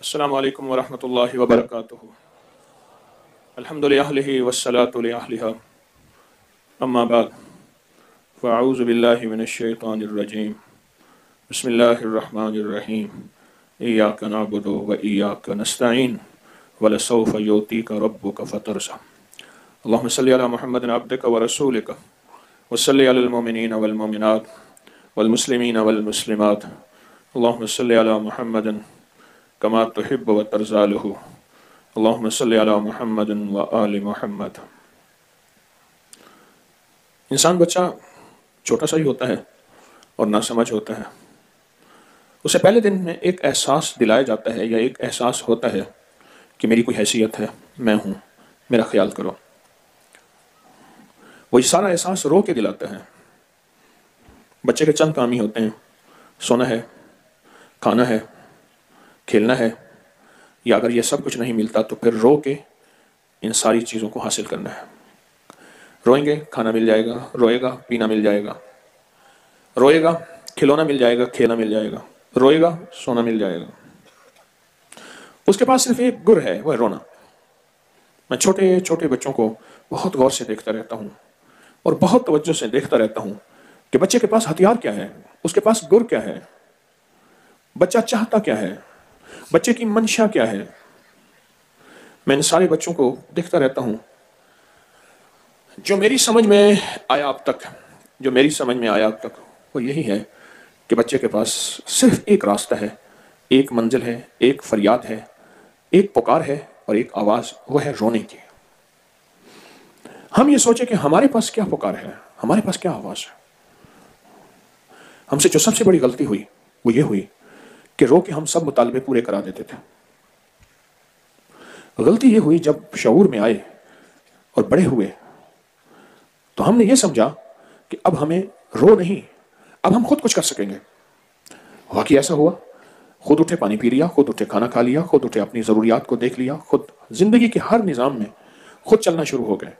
السلام علیکم ورحمۃ اللہ وبرکاتہ۔ الحمد للہ والصلاة لأہلها اما بعد فاعوذ باللہ من الشیطان الرجیم بسم اللہ الرحمن الرحیم ایاک نعبد وایاک نستعین ولسوف یعطیک ربک فترضی۔ اللہم صلی علی محمد عبدک ورسولک وصلی علی المؤمنین والمؤمنات والمسلمین والمسلمات اللہم صلی علی محمد کما تحب و ترضی لہ اللہم صلی علی محمد و آل محمد۔ انسان بچہ چھوٹا سا ہی ہوتا ہے اور ناسمجھ ہوتا ہے۔ اسے پہلے دن میں ایک احساس دلایا جاتا ہے یا ایک احساس ہوتا ہے کہ میری کوئی حیثیت ہے، میں ہوں، میرا خیال کرو۔ وہ یہ سارا احساس رو کے دلاتا ہے۔ بچے کے چند کام ہی ہوتے ہیں، سونا ہے، کھانا ہے، کھیلنا ہے، یا اگر یہ سب کچھ نہیں ملتا تو پھر رو کے ان ساری چیزوں کو حاصل کرنا ہے۔ روئیں گے کھانا مل جائے گا، روئے گا پینا مل جائے گا، روئے گا کھلونا مل جائے گا، کھیلنا مل جائے گا، روئے گا سونا مل جائے گا۔ اس کے پاس صرف ایک گر ہے، وہ ہے رونا۔ میں چھوٹے چھوٹے بچوں کو بہت غور سے دیکھتا رہتا ہوں اور بہت توجہ سے دیکھتا رہتا ہوں کہ بچے کے پاس ہتھیار کیا ہے، اس کے پاس گر کیا ہے، بچہ چاہتا کیا ہے، بچے کی منشا کیا ہے۔ میں ان سارے بچوں کو دیکھتا رہتا ہوں۔ جو میری سمجھ میں آیا اب تک وہ یہی ہے کہ بچے کے پاس صرف ایک راستہ ہے، ایک منزل ہے، ایک فریاد ہے، ایک پکار ہے اور ایک آواز، وہ ہے رونے کی۔ ہم یہ سوچیں کہ ہمارے پاس کیا پکار ہے، ہمارے پاس کیا آواز ہے۔ ہم سے جو سب سے بڑی غلطی ہوئی وہ یہ ہوئی کہ رو کے ہم سب مطالبے پورے کرا دیتے تھے۔ غلطی یہ ہوئی جب شعور میں آئے اور بڑے ہوئے تو ہم نے یہ سمجھا کہ اب ہمیں رو نہیں، اب ہم خود کچھ کر سکیں گے۔ واقعی ایسا ہوا، خود اٹھے پانی پی لیا، خود اٹھے کھانا کھا لیا، خود اٹھے اپنی ضروریات کو دیکھ لیا، خود زندگی کے ہر نظام میں خود چلنا شروع ہو گئے۔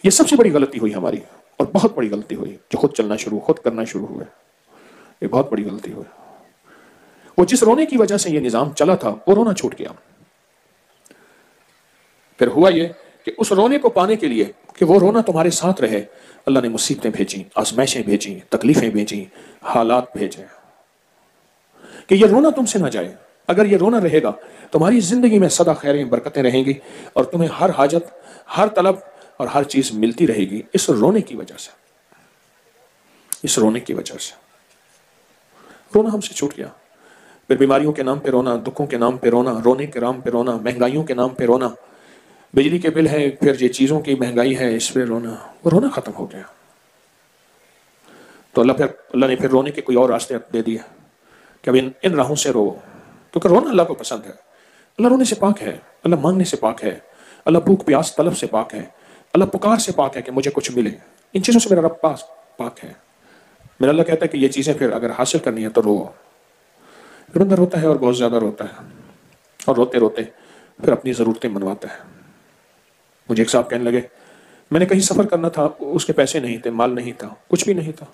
یہ سب سے بڑی غلطی ہوئی ہماری، اور بہت بڑی غلطی ہوئی جو خود چلنا شروع، خود کرنا شروع ہوئے۔ یہ بہت بڑی غلطی ہوئی۔ وہ جس رونے کی وجہ سے یہ نظام چلا تھا وہ رونا چھوٹ گیا۔ پھر ہوا یہ کہ اس رونے کو پانے کے لیے کہ وہ رونا تمہارے ساتھ رہے، اللہ نے مصیبتیں بھیجی، آزمائشیں بھیجی، تکلیفیں بھیجی، حالات بھیجے کہ یہ رونا تم سے نہ جائے۔ اگر یہ رونا رہے گا تمہاری زندگی میں سدا خیریں برکتیں رہیں گی اور تمہیں ہر حاجت، ہر طلب اور ہر چیز ملتی رہے گی، اس رونے کی وجہ سے۔ اس رونے کی وجہ سے رونا ہم سے چھوٹ گیا۔ پھر بیماریوں کے نام پہ رونا، دکھوں کے نام پہ رونا، رونے کے نام پہ رونا، مہنگائیوں کے نام پہ رونا، بجلی کے بل ہے، پھر یہ چیزوں کی مہنگائی ہے، اس پہ رونا، وہ رونا ختم ہو گیا۔ تو اللہ نے پھر رونے کے کوئی اور راستے دے دیے کہ اب ان راہوں سے رو، کیونکہ رونا اللہ کو پسند ہے۔ اللہ رونے سے پاک ہے، اللہ مانگنے سے پاک ہے، اللہ بھوک پیاس طلب سے پاک ہے، اللہ پکار سے پاک ہے کہ مجھے کچھ ملے۔ ان چیزوں سے میرا رب پاک ہے۔ میرا اللہ کہتا ہے کہ یہ چیزیں پھر اگر حاصل کرنی ہے تو رو۔ پھر بندہ روتا ہے اور بہت زیادہ روتا ہے، اور روتے روتے پھر اپنی ضرورتیں منواتا ہے۔ مجھے ایک صاحب کہنے لگے، میں نے کہیں سفر کرنا تھا، اس کے پیسے نہیں تھے، مال نہیں تھا، کچھ بھی نہیں تھا،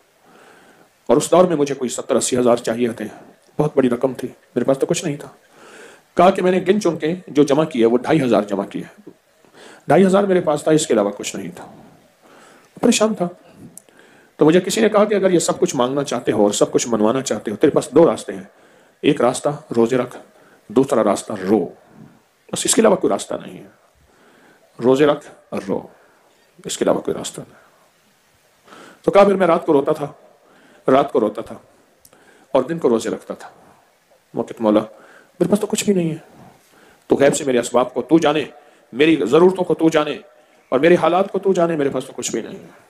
اور اس دور میں مجھے کوئی 70-80 ہزار چاہیے تھے، بہت بڑی رقم تھی، میرے پاس تو کچھ نہیں تھا۔ کہا کہ میں نے گن چن کے جو جمع کیا وہ 2500 جمع کیا، 2500 میرے پاس تھا، اس کے علاوہ کچھ نہیں تھا۔ پریشان تھا۔ تو مجھے کسی نے کہا کہ اگر یہ سب کچھ مانگنا چاہتے ہو اور سب کچھ منوانا چاہتے ہو، تیرے پاس 2 راستے ہیں، ایک راستہ روزے رکھ، دوسرا راستہ رو، بس اس کے علاوہ کوئی راستہ نہیں ہے۔ روزے رکھ اور رو، اس کے علاوہ کوئی راستہ نہیں۔ تو کہا پھر میں رات کو روتا تھا اور دن کو روزے رکھتا تھا۔ موقع مولا میرے پاس تو کچھ بھی نہیں ہے، تو غیب سے میرے اسباب کو تو جانے، میری ضرورتوں کو تو جانے اور میرے حالات کو تو جانے، میرے پاس تو کچھ بھی نہیں ہے،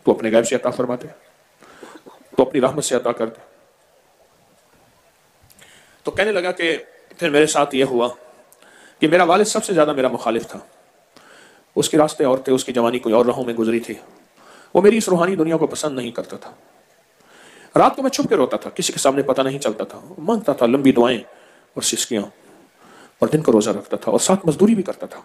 تو اپنے غیب سے عطا فرما دے، تو اپنی رحمت سے عطا کر دے۔ تو کہنے لگا کہ پھر میرے ساتھ یہ ہوا کہ میرا والد سب سے زیادہ میرا مخالف تھا، اس کے راستے اور تھے، اس کی جوانی کوئی اور راہوں میں گزری تھی، وہ میری اس روحانی دنیا کو پسند نہیں کرتا تھا۔ رات کو میں چھپ کے روتا تھا، کسی کے سامنے پتہ نہیں چلتا تھا، مانگتا تھا لمبی دعائیں اور سسکیاں، اور دن کو روزہ رکھتا تھا اور ساتھ مزدوری بھی کرتا تھا۔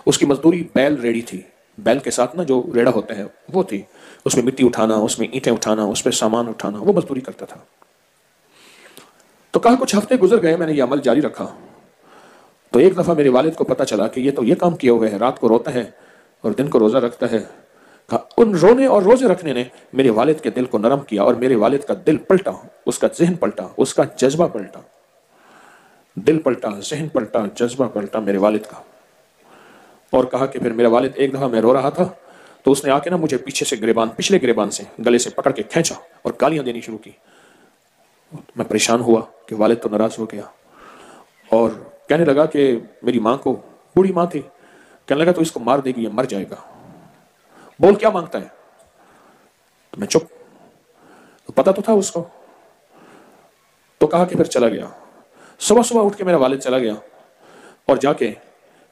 اس کی مزدوری بیل ریڑھی تھی، بیل کے ساتھ نا جو ریڑھا ہوتا ہے وہ تھی، اس میں مٹی اٹھانا، اس میں اینٹیں اٹھانا، اس پہ سامان اٹھانا، وہ مزدوری کرتا تھا۔ تو کہا کچھ ہفتے گزر گئے، میں نے یہ عمل جاری رکھا، تو ایک دفعہ میرے والد کو پتہ چلا کہ یہ تو یہ کام کیے ہوئے ہے، رات کو روتا ہے اور دن کو روزہ رکھتا ہے۔ ان رونے اور روزے رکھنے نے میرے والد کے دل کو نرم کیا، اور میرے والد کا دل پلٹا، اس کا ذہن پلٹا، اس کا جذبہ پلٹا، دل پلٹا، ذہن پلٹا، جذبہ پلٹا میرے والد کا۔ اور کہا کہ پھر میرا والد ایک دفعہ میں رو رہا تھا تو اس نے آ کے نا مجھے پیچھے سے گریبان، پچھلے گریبان سے گلے سے پکڑ کے کھینچا اور گالیاں دینی شروع کی۔ میں پریشان ہوا کہ والد تو ناراض ہو گیا، اور کہنے لگا کہ میری ماں کو، بوڑھی ماں تھی، کہنے لگا تو اس کو مار دے گی، یہ مر جائے گا، بول کیا مانگتا ہے؟ تو میں چپ، تو پتا تو تھا اس کو۔ تو کہا کہ پھر چلا گیا، صبح صبح اٹھ کے میرا والد چلا گیا اور جا کے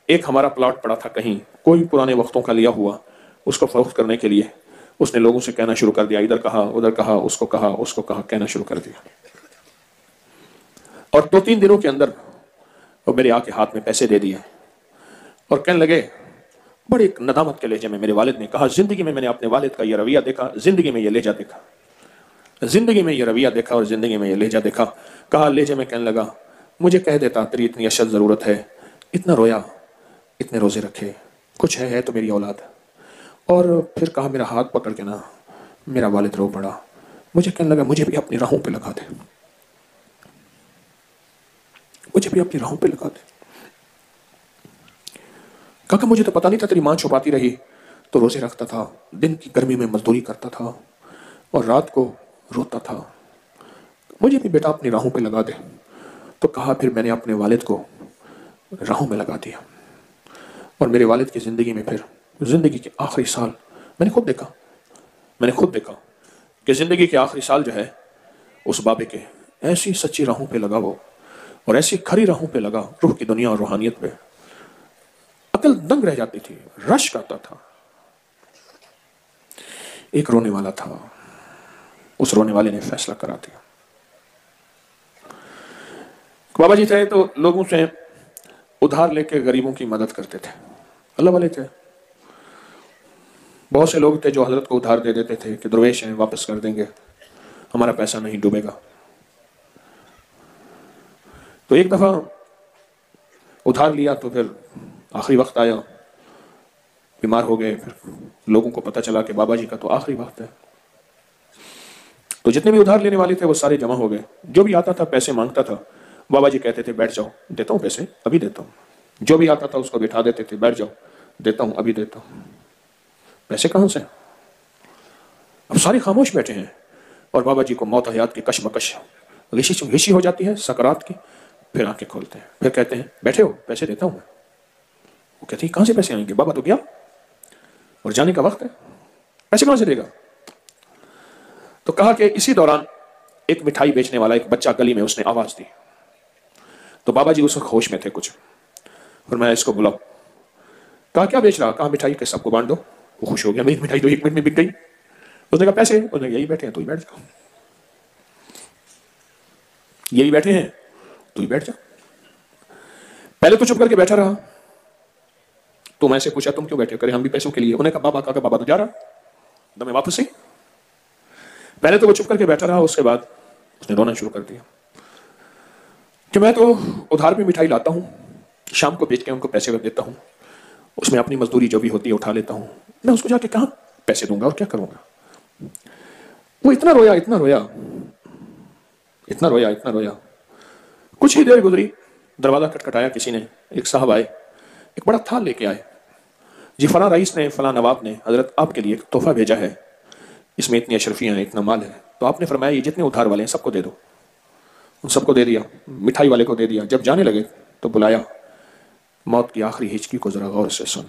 ایک ہمارا پلاٹ پڑا تھا کہیں کوئی پرانے وقتوں کا لیا ہوا، اس کو فروخت کرنے کے لیے اس نے لوگوں سے کہنا شروع کر دیا، ادھر کہا ادھر کہا، اس کو کہا اس کو کہا، کہنا شروع کر دیا۔ اور 2-3 دنوں کے اندر وہ میرے آ کے ہاتھ میں پیسے دے دیے اور کہنے لگے، بڑی ایک ندامت کے لہجے میں میرے والد نے کہا، زندگی میں نے اپنے والد کا یہ رویہ دیکھا، زندگی میں یہ لہجہ دیکھا، زندگی میں یہ رویہ دیکھا اور زندگی میں یہ لہجہ دیکھا۔ کہا لہجے میں کہنے لگا، مجھے کہہ دیتا تیری اتنی اشد ضرورت ہے، اتنا رویا، اتنے روزے رکھے، کچھ ہے تو میری اولاد۔ اور پھر کہا میرا ہاتھ پکڑ کے نا میرا والد رو پڑا، مجھے کہنے لگا مجھے بھی اپنی راہوں پہ لگا دے، مجھے بھی اپنی راہوں پہ لگا دے۔ کہا کہ مجھے تو پتا نہیں تھا تیری ماں چھپاتی رہی تو روزے رکھتا تھا، دن کی گرمی میں مزدوری کرتا تھا اور رات کو روتا تھا، مجھے بھی بیٹا اپنی راہوں پہ لگا دے۔ تو کہا پھر میں نے اپنے والد کو راہوں میں لگا دیا، اور میرے والد کی زندگی میں پھر زندگی کے آخری سال میں نے خود دیکھا کہ زندگی کے آخری سال جو ہے اس بابے کے ایسی سچی راہوں پہ لگا وہ، اور ایسی کھری راہوں پہ لگا، روح کی دنیا اور روحانیت پہ، عقل دنگ رہ جاتی تھی، رشک آتا تھا۔ ایک رونے والا تھا، اس رونے والے نے فیصلہ کرا دیا۔ بابا جی تھے تو لوگوں سے ادھار لے کے غریبوں کی مدد کرتے تھے، اللہ والے تھے۔ بہت سے لوگ تھے جو حضرت کو ادھار دے دیتے تھے کہ درویش ہیں واپس کر دیں گے، ہمارا پیسہ نہیں ڈوبے گا۔ تو ایک دفعہ ادھار لیا تو پھر آخری وقت آیا، بیمار ہو گئے، پھر لوگوں کو پتہ چلا کہ بابا جی کا تو آخری وقت ہے، تو جتنے بھی ادھار لینے والے تھے وہ سارے جمع ہو گئے۔ جو بھی آتا تھا پیسے مانگتا تھا، بابا جی کہتے تھے بیٹھ جاؤ، دیتا ہوں پیسے، ابھی دیتا ہوں۔ جو بھی آتا تھا اس کو بٹھا دیتے تھے، بیٹھ جاؤ، دیتا ہوں، ابھی دیتا ہوں۔ پیسے کہاں سے؟ اب سارے خاموش بیٹھے ہیں، اور بابا جی کو موت حیات کی کشمکش غشی ہو جاتی ہے، سکرات کی۔ پھر آنکھیں کھولتے ہیں، پھر کہتے ہیں بیٹھے ہو، پیسے دیتا ہوں۔ وہ کہتے ہیں کہاں سے پیسے آئیں گے، بابا تو گیا اور جانے کا وقت ہے، پیسے کہاں سے دے گا؟ تو کہا کہ اسی دوران ایک مٹھائی بیچنے والا ایک بچہ گلی میں اس نے آواز دی، تو بابا جی اس وقت ہوش میں تھے کچھ، اور میں اس کو بلاؤ۔ کہا کیا بیچ رہا؟ کہا مٹھائی کے سب کو بانٹ دو۔ وہ خوش ہو گیا، میری مٹھائی تو 1 منٹ میں بک گئی۔ اس نے کہا پیسے؟ اس نے کہا یہی بیٹھے ہیں تو ہی بیٹھ جاؤ، یہی بیٹھے ہیں تو ہی بیٹھ جاؤ۔ پہلے تو چپ کر کے بیٹھا رہا، تو میں سے پوچھا تم کیوں بیٹھے ہو؟ کرے ہم بھی پیسوں کے لیے۔ انہوں نے کہا بابا تو جا رہا، میں واپس ہی۔ پہلے تو وہ چپ کر کے بیٹھا رہا، اس کے بعد اس نے رونا شروع کر دیا کہ میں تو ادھار پہ مٹھائی لاتا ہوں، شام کو بیچ کے ان کو پیسے دیتا ہوں، اس میں اپنی مزدوری جو بھی ہوتی ہے اٹھا لیتا ہوں، میں اس کو جا کے کہاں پیسے دوں گا اور کیا کروں گا؟ وہ اتنا رویا اتنا رویا اتنا رویا اتنا رویا۔ کچھ ہی دیر گزری، دروازہ کھٹکھٹایا کسی نے، ایک صاحب آئے، ایک بڑا تھال لے کے آئے، جی فلاں رئیس نے، فلاں نواب نے حضرت آپ کے لیے ایک تحفہ بھیجا ہے، اس میں اتنی اشرفیاں ہیں، اتنا مال ہے، تو آپ نے فرمایا یہ جتنے ادھار والے ہیں سب کو دے دو۔ ان سب کو دے دیا، مٹھائی والے کو دے دیا۔ جب جانے لگے تو بلایا، موت کی آخری ہچکی کو ذرا غور سے سن۔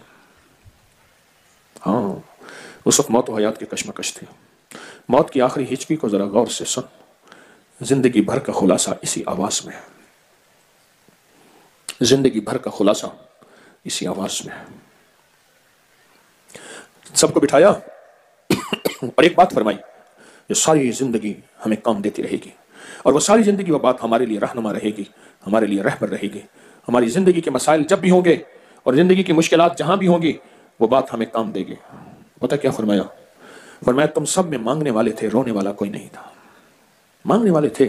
ہاں اس وقت موت و حیات کی کشمکش تھی۔ موت کی آخری ہچکی کو ذرا غور سے سن، زندگی بھر کا خلاصہ اسی آواز میں ہے، زندگی بھر کا خلاصہ اسی آواز میں ہے۔ سب کو بٹھایا اور ایک بات فرمائی جو ساری زندگی ہمیں کام دیتی رہے گی، اور وہ ساری زندگی وہ بات ہمارے لیے رہنما رہے گی، ہمارے لیے رہبر رہے گی۔ ہماری زندگی کے مسائل جب بھی ہوں گے اور زندگی کی مشکلات جہاں بھی ہوں گی، وہ بات ہمیں کام دے گی۔ پتہ کیا فرمایا؟ فرمایا تم سب میں مانگنے والے تھے، رونے والا کوئی نہیں تھا۔ مانگنے والے تھے،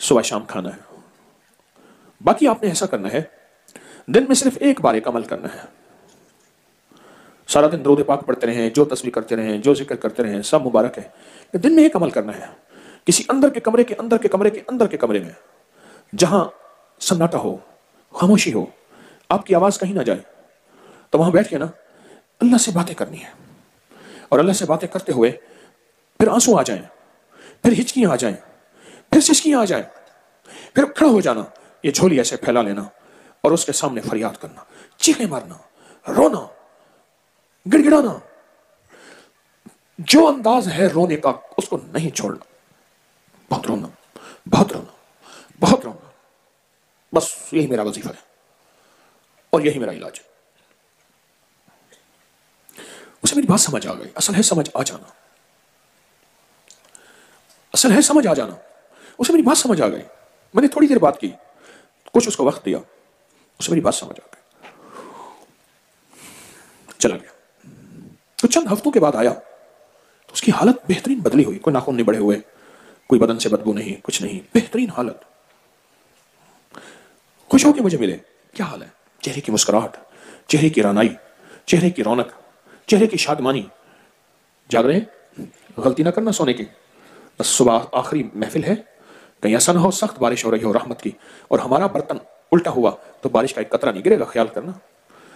صبح شام کھانا ہے. باقی آپ نے ایسا کرنا ہے دن میں صرف ایک بار ایک عمل کرنا ہے. سارا دن درود پاک پڑھتے رہیں, جو تسبیح کرتے رہیں, جو ذکر کرتے رہیں, سب مبارک ہے. دن میں ایک عمل کرنا ہے, کسی اندر کے کمرے کے اندر کے کمرے کے اندر کے کمرے میں, جہاں سناٹا ہو, خاموشی ہو, آپ کی آواز کہیں نہ جائے, تو وہاں بیٹھ کے نا اللہ سے باتیں کرنی ہے. اور اللہ سے باتیں کرتے ہوئے پھر آنسو آ جائیں, پھر ہچکیاں آ جائیں, پھر سسکیاں آ جائیں, پھر کھڑا ہو جانا, یہ جھولی ایسے پھیلا لینا اور اس کے سامنے فریاد کرنا, چیخیں مارنا, رونا, گڑ گڑانا. جو انداز ہے رونے کا اس کو نہیں چھوڑنا. بہت رونا, بہت رونا, بہت رونا. بس یہی میرا وظیفہ ہے اور یہی میرا علاج ہے. اسے میری بات سمجھ آ گئی. اصل ہے سمجھ آ جانا, اصل ہے سمجھ آ جانا. اسے میری بات سمجھ آ گئی. میں نے تھوڑی دیر بات کی, کچھ اس کو وقت دیا, اسے میری بات سمجھ آ گئی, چلا گیا. تو چند ہفتوں کے بعد آیا تو اس کی حالت بہترین بدلی ہوئی. کوئی ناخن نہیں بڑے ہوئے, کوئی بدن سے بدبو نہیں, کچھ نہیں, بہترین حالت. خوش ہو کے مجھے ملے. کیا حال ہے؟ چہرے کی مسکراہٹ, چہرے کی رانائی, چہرے کی رونق, چہرے کی شادمانی. جاگ رہے ہیں, غلطی نہ کرنا سونے کی. بس صبح آخری محفل ہے, کہیں ایسا نہ ہو سخت بارش ہو رہی ہو رحمت کی اور ہمارا برتن الٹا ہوا تو بارش کا ایک قطرہ نہیں گرے گا, خیال کرنا.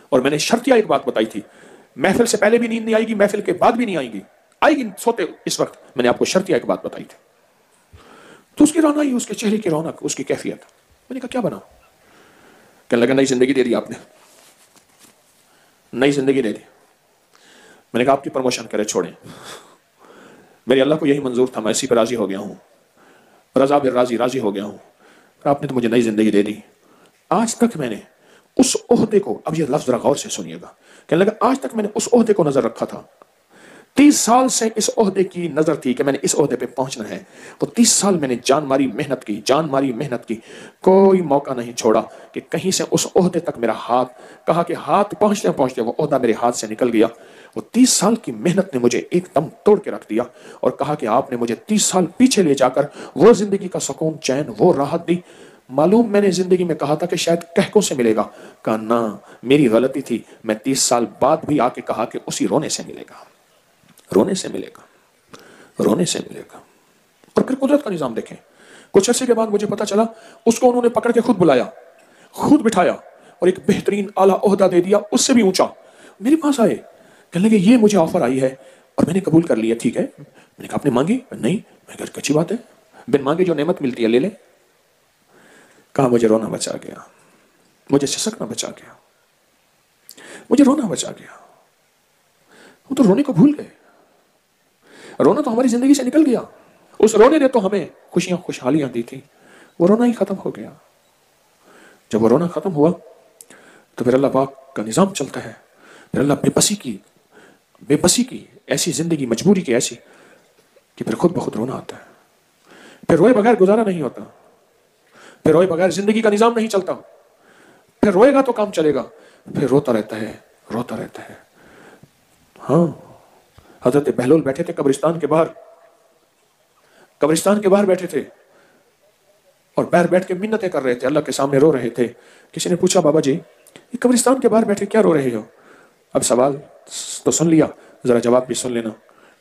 اور میں نے شرطیہ ایک بات بتائی تھی, محفل سے پہلے بھی نیند نہیں آئے گی, محفل کے بعد بھی نہیں آئے گی, آئے گی سوتے اس وقت. میں نے آپ کو شرطیہ ایک بات بتائی تھی. تو اس کی رونائی, اس کے چہرے کی رونق, اس کی کیفیت. میں نے کہا کیا بنا؟ کہنے لگا نئی زندگی دے دی آپ نے, نئی زندگی دے دی. میں نے کہا آپ کی پروموشن کرے چھوڑیں, میرے اللہ کو یہی منظور تھا, میں اسی پہ راضی ہو گیا ہوں, رضا بر راضی, راضی ہو گیا ہوں. آپ نے تو مجھے نئی زندگی دے دی. آج تک میں نے اس عہدے کو, اب یہ لفظ ذرا غور سے سنیے گا, کہنے لگا آج تک میں نے اس عہدے کو نظر رکھا تھا. 30 سال سے اس عہدے کی نظر تھی کہ میں نے اس عہدے پہ پہنچنا ہے. وہ 30 سال میں نے جان ماری محنت کی, جان ماری محنت کی, کوئی موقع نہیں چھوڑا کہ کہیں سے اس عہدے تک میرا ہاتھ, کہا کہ ہاتھ پہنچتے پہنچتے وہ عہدہ میرے ہاتھ سے نکل گیا. وہ 30 سال کی محنت نے مجھے ایک دم توڑ کے رکھ دیا اور کہا کہ آپ نے مجھے 30 سال پیچھے لے جا کر وہ زندگی کا سکون, چین, وہ راحت دی. معلوم میں نے زندگی میں کہا تھا کہ شاید کہکوں سے ملے گا, کہا نہ, میری غلطی تھی. میں 30 سال بعد بھی آ کے کہا کہ اسی رونے سے ملے گا, رونے سے ملے گا, رونے سے ملے گا. اور پھر قدرت کا نظام دیکھیں. کچھ عرصے کے بعد مجھے پتا چلا اس کو انہوں نے پکڑ کے خود بلایا, خود بٹھایا اور ایک بہترین اعلیٰ عہدہ دے دیا, اس سے بھی اونچا. میرے پاس آئے, کہنے لگے یہ مجھے آفر آئی ہے اور میں نے قبول کر لیا. ٹھیک ہے. میں نے کہا آپ نے مانگی؟ نہیں. میں کہا اچھی بات ہے, بن مانگے جو نعمت ملتی ہے لے لے. کہا مجھے رونا بچا گیا, مجھے سسکنا بچا گیا, مجھے رونا بچا گیا. وہ تو رونے کو بھول گئے, رونا تو ہماری زندگی سے نکل گیا. اس رونے نے تو ہمیں خوشیاں خوشحالیاں دی تھی, وہ رونا ہی ختم ہو گیا. جب وہ رونا ختم ہوا تو پھر اللہ پاک کا نظام چلتا ہے. پھر اللہ بے بسی کی ایسی زندگی, مجبوری کی ایسی کہ پھر خود بخود رونا آتا ہے. پھر روئے بغیر گزارا نہیں ہوتا, پھر روئے بغیر زندگی کا نظام نہیں چلتا. پھر روئے گا تو کام چلے گا, پھر روتا رہتا ہے, روتا رہتا ہے. ہاں, حضرت بہلول بیٹھے تھے قبرستان کے باہر, قبرستان کے باہر بیٹھے تھے اور باہر بیٹھ کے منتیں کر رہے تھے, اللہ کے سامنے رو رہے تھے. کسی نے پوچھا بابا جی یہ قبرستان کے باہر بیٹھے کیا رو رہے ہو؟ اب سوال تو سن لیا, ذرا جواب بھی سن لینا.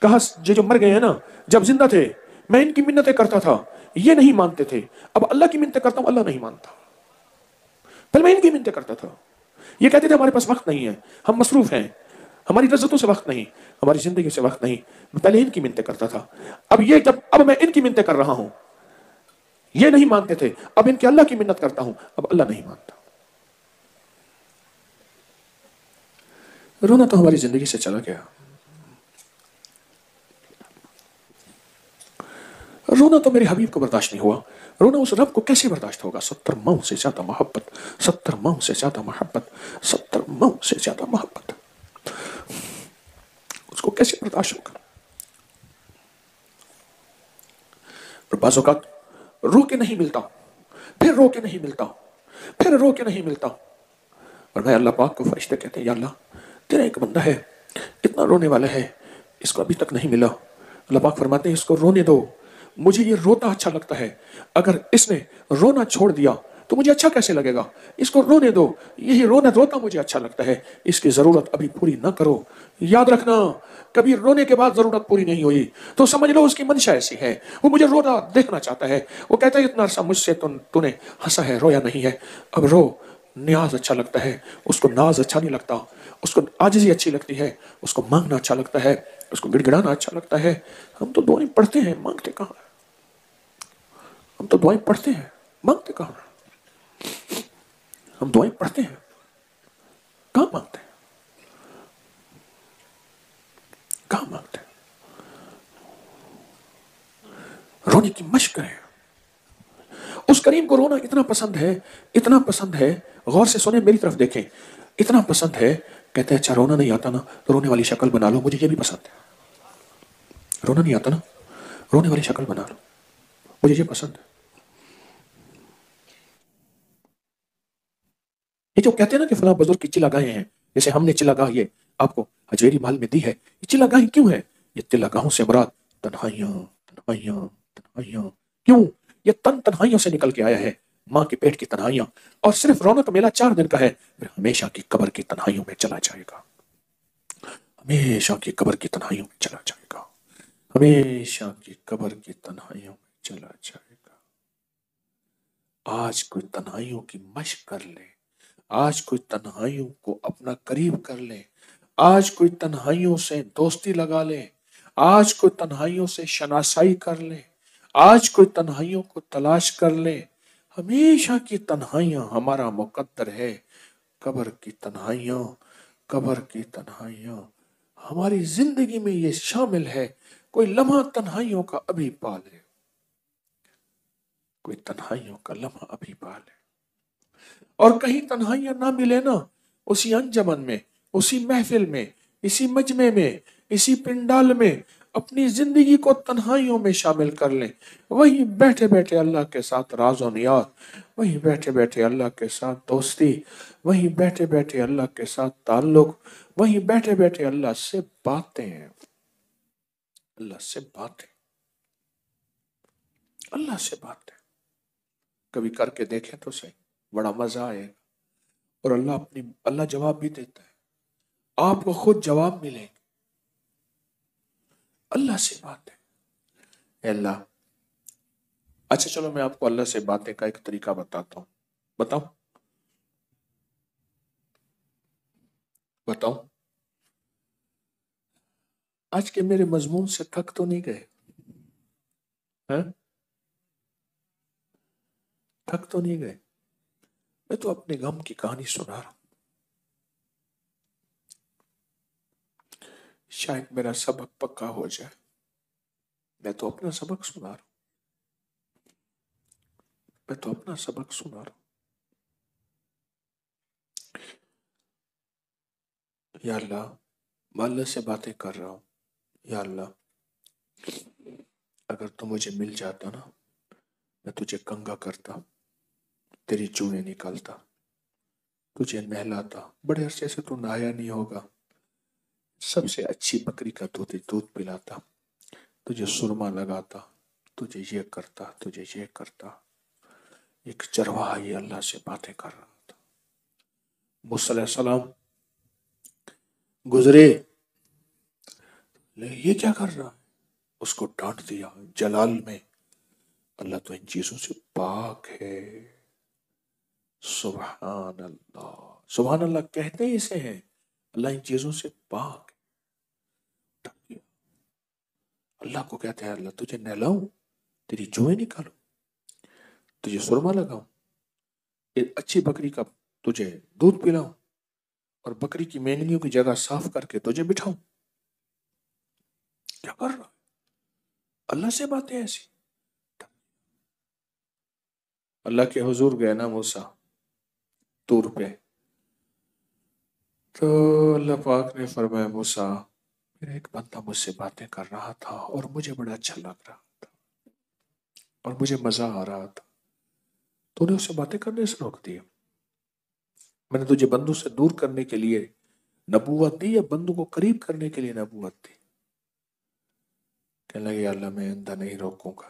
کہا یہ جو مر گئے ہیں نا, جب زندہ تھے میں ان کی منتیں کرتا تھا, یہ نہیں مانتے تھے. اب اللہ کی منتیں کرتا ہوں, اللہ نہیں مانتا. پہلے میں ان کی منتیں کرتا تھا, یہ کہتے تھے ہمارے پاس وقت نہیں ہے, ہم مصروف ہیں, ہماری لذتوں سے وقت نہیں, ہماری زندگی سے وقت نہیں. میں پہلے ان کی منتیں کرتا تھا. اب میں ان کی منتیں کر رہا ہوں, یہ نہیں مانتے تھے, اب ان کے اللہ کی منت کرتا ہوں, اب اللہ نہیں مانتا. رونا تو ہماری زندگی سے چلا گیا. رونا تو میرے حبیب کو برداشت نہیں ہوا. رونا اس رب کو کیسے برداشت ہوگا؟ 70 ماؤں سے زیادہ محبت, 70 ماؤں سے زیادہ محبت, 70 ماؤں سے زیادہ محبت, اس کو کیسے برداشت ہوگا؟ اور بعض اوقات رو کے نہیں ملتا, پھر رو کے نہیں ملتا, پھر رو کے نہیں ملتا. اور میں اللہ پاک کو فرشتے کہتے ہیں یا اللہ تیرا ایک بندہ ہے اتنا رونے والا ہے, اس کو ابھی تک نہیں ملا. اللہ پاک فرماتے ہیں اس کو رونے دو, مجھے یہ روتا اچھا لگتا ہے، اگر اس نے رونا چھوڑ دیا تو مجھے اچھا کیسے لگے گا؟ اس کو رونے دو، یہی روتا مجھے اچھا لگتا ہے، اس کی ضرورت ابھی پوری نہ کرو۔ یاد رکھنا، کبھی رونے کے بعد ضرورت پوری نہیں ہوئی تو سمجھ لو اس کی منشا ایسی ہے، وہ مجھے رونا دیکھنا چاہتا ہے، وہ کہتا ہے اتنا عرصہ مجھ سے تو نے ہنسا ہے، رویا نہیں ہے، اب رو۔ نیاز اچھا لگتا ہے، اس کو ناز اچھا نہیں لگتا، اس کو عاجزی اچھی لگتی ہے، اس کو مانگنا اچھا لگتا ہے، اس کو گڑ گڑانا اچھا لگتا ہے۔ ہم تو دعائیں پڑھتے ہیں، مانگتے کہاں؟ ہم تو دعائیں پڑھتے ہیں، مانگتے کہاں؟ ہم دعائیں پڑھتے ہیں، کہاں مانگتے ہیں؟ کہاں مانگتے ہیں؟ رونے کی مشق کریں۔ اس کریم کو رونا اتنا پسند ہے، اتنا پسند ہے، غور سے سنیں، میری طرف دیکھیں، اتنا پسند ہے، کہتے ہیں اچھا رونا نہیں آتا نا تو رونے والی شکل بنا لو، مجھے یہ بھی پسند ہے۔ رونا نہیں آتا نا، رونے والی شکل بنا لو، مجھے یہ پسند ہے۔ یہ جو کہتے ہیں نا کہ فلاں بزرگ کی چلا گاہیں ہیں، جیسے ہم نے چلا گاہ یہ آپ کو حجویری محل میں دی ہے، یہ چلا گاہیں کیوں ہے؟ یہ چلا گاہوں سے مراد تنہائیاں، تنہائیاں، تنہائیاں۔ کیوں؟ یہ تنہائیوں سے نکل کے آیا ہے، ماں کے پیٹ کی تنہائیاں، اور صرف رونق میلہ 4 دن کا ہے، پھر ہمیشہ کی قبر کی تنہائیوں میں چلا جائے گا، ہمیشہ کی قبر کی تنہائیوں میں چلا جائے گا، ہمیشہ کی قبر کی تنہائیوں میں چلا جائے گا۔ آج کوئی تنہائیوں کی مشق کر لے، آج کوئی تنہائیوں کو اپنا قریب کر لے، آج کوئی تنہائیوں سے دوستی لگا لے، آج کوئی تنہائیوں سے شناسائی کر لے، آج کوئی تنہائیوں کو تلاش کر لے۔ ہمیشہ کی تنہائیاں ہمارا مقدر ہے، قبر کی تنہائیاں، قبر کی تنہائیاں ہماری زندگی میں یہ شامل ہے۔ کوئی لمحہ تنہائیوں کا ابھی پا لے، کوئی تنہائیوں کا لمحہ ابھی پا لے، اور کہیں تنہائیاں نہ ملے نا، اسی انجمن میں، اسی محفل میں، اسی مجمع میں، اسی پنڈال میں اپنی زندگی کو تنہائیوں میں شامل کر لیں، وہیں بیٹھے بیٹھے اللہ کے ساتھ راز و نیاز، وہیں بیٹھے بیٹھے اللہ کے ساتھ دوستی، وہیں بیٹھے بیٹھے اللہ کے ساتھ تعلق، وہیں بیٹھے بیٹھے اللہ سے باتیں، اللہ سے باتیں، اللہ سے باتیں۔ کبھی کر کے دیکھیں تو صحیح، بڑا مزہ آئے گا، اور اللہ جواب بھی دیتا ہے، آپ کو خود جواب ملے گا۔ اللہ سے باتیں، اے اللہ، اچھا چلو میں آپ کو اللہ سے باتیں کا ایک طریقہ بتاتا ہوں، بتاؤں؟ بتاؤں؟ آج کے میرے مضمون سے تھک تو نہیں گئے؟ ہاں؟ تھک تو نہیں گئے؟ میں تو اپنے غم کی کہانی سنا رہا ہوں، شاید میرا سبق پکا ہو جائے۔ میں تو اپنا سبق سنا رہا ہوں، میں تو اپنا سبق سنا رہا ہوں۔ یا اللہ، میں اللہ سے باتیں کر رہا ہوں، یا اللہ اگر تو مجھے مل جاتا نا، میں تجھے کنگا کرتا، تیری چوہیں نکالتا، تجھے نہلاتا، بڑے عرصے سے تو نہایا نہیں ہوگا، سب سے اچھی بکری کا دودھ پلاتا، تجھے سرما لگاتا، تجھے یہ کرتا، تجھے یہ کرتا۔ ایک چرواہا یہ اللہ سے باتیں کر رہا تھا۔ موسیٰ علیہ السلام گزرے، یہ کیا کر رہا ہے؟ اس کو ڈانٹ دیا، جلال میں اللہ تو ان چیزوں سے پاک ہے۔ سبحان اللہ، سبحان اللہ کہتے ہی اسے ہیں، اللہ ان چیزوں سے پاک ہے۔ اللہ کو کہتے ہیں اللہ تجھے نہلاؤں، تیری جوئیں نکالوں، تجھے سرما لگاؤں، ایک اچھی بکری کا تجھے دودھ پلاؤں، اور بکری کی مینگنیوں کی جگہ صاف کر کے تجھے بٹھاؤں۔ کیا کر رہا ہے؟ اللہ سے باتیں ایسی۔ اللہ کے حضور گئے نا موسیٰ طور پہ، تو اللہ پاک نے فرمایا موسیٰ میرا ایک بندہ مجھ سے باتیں کر رہا تھا اور مجھے بڑا اچھا لگ رہا تھا اور مجھے مزہ آ رہا تھا، تو نے اسے باتیں کرنے سے روک دیا۔ میں نے تجھے بندوں سے دور کرنے کے لیے نبوت دی یا بندوں کو قریب کرنے کے لیے نبوت دی؟ کہنے لگے یا اللہ میں آئندہ نہیں روکوں گا،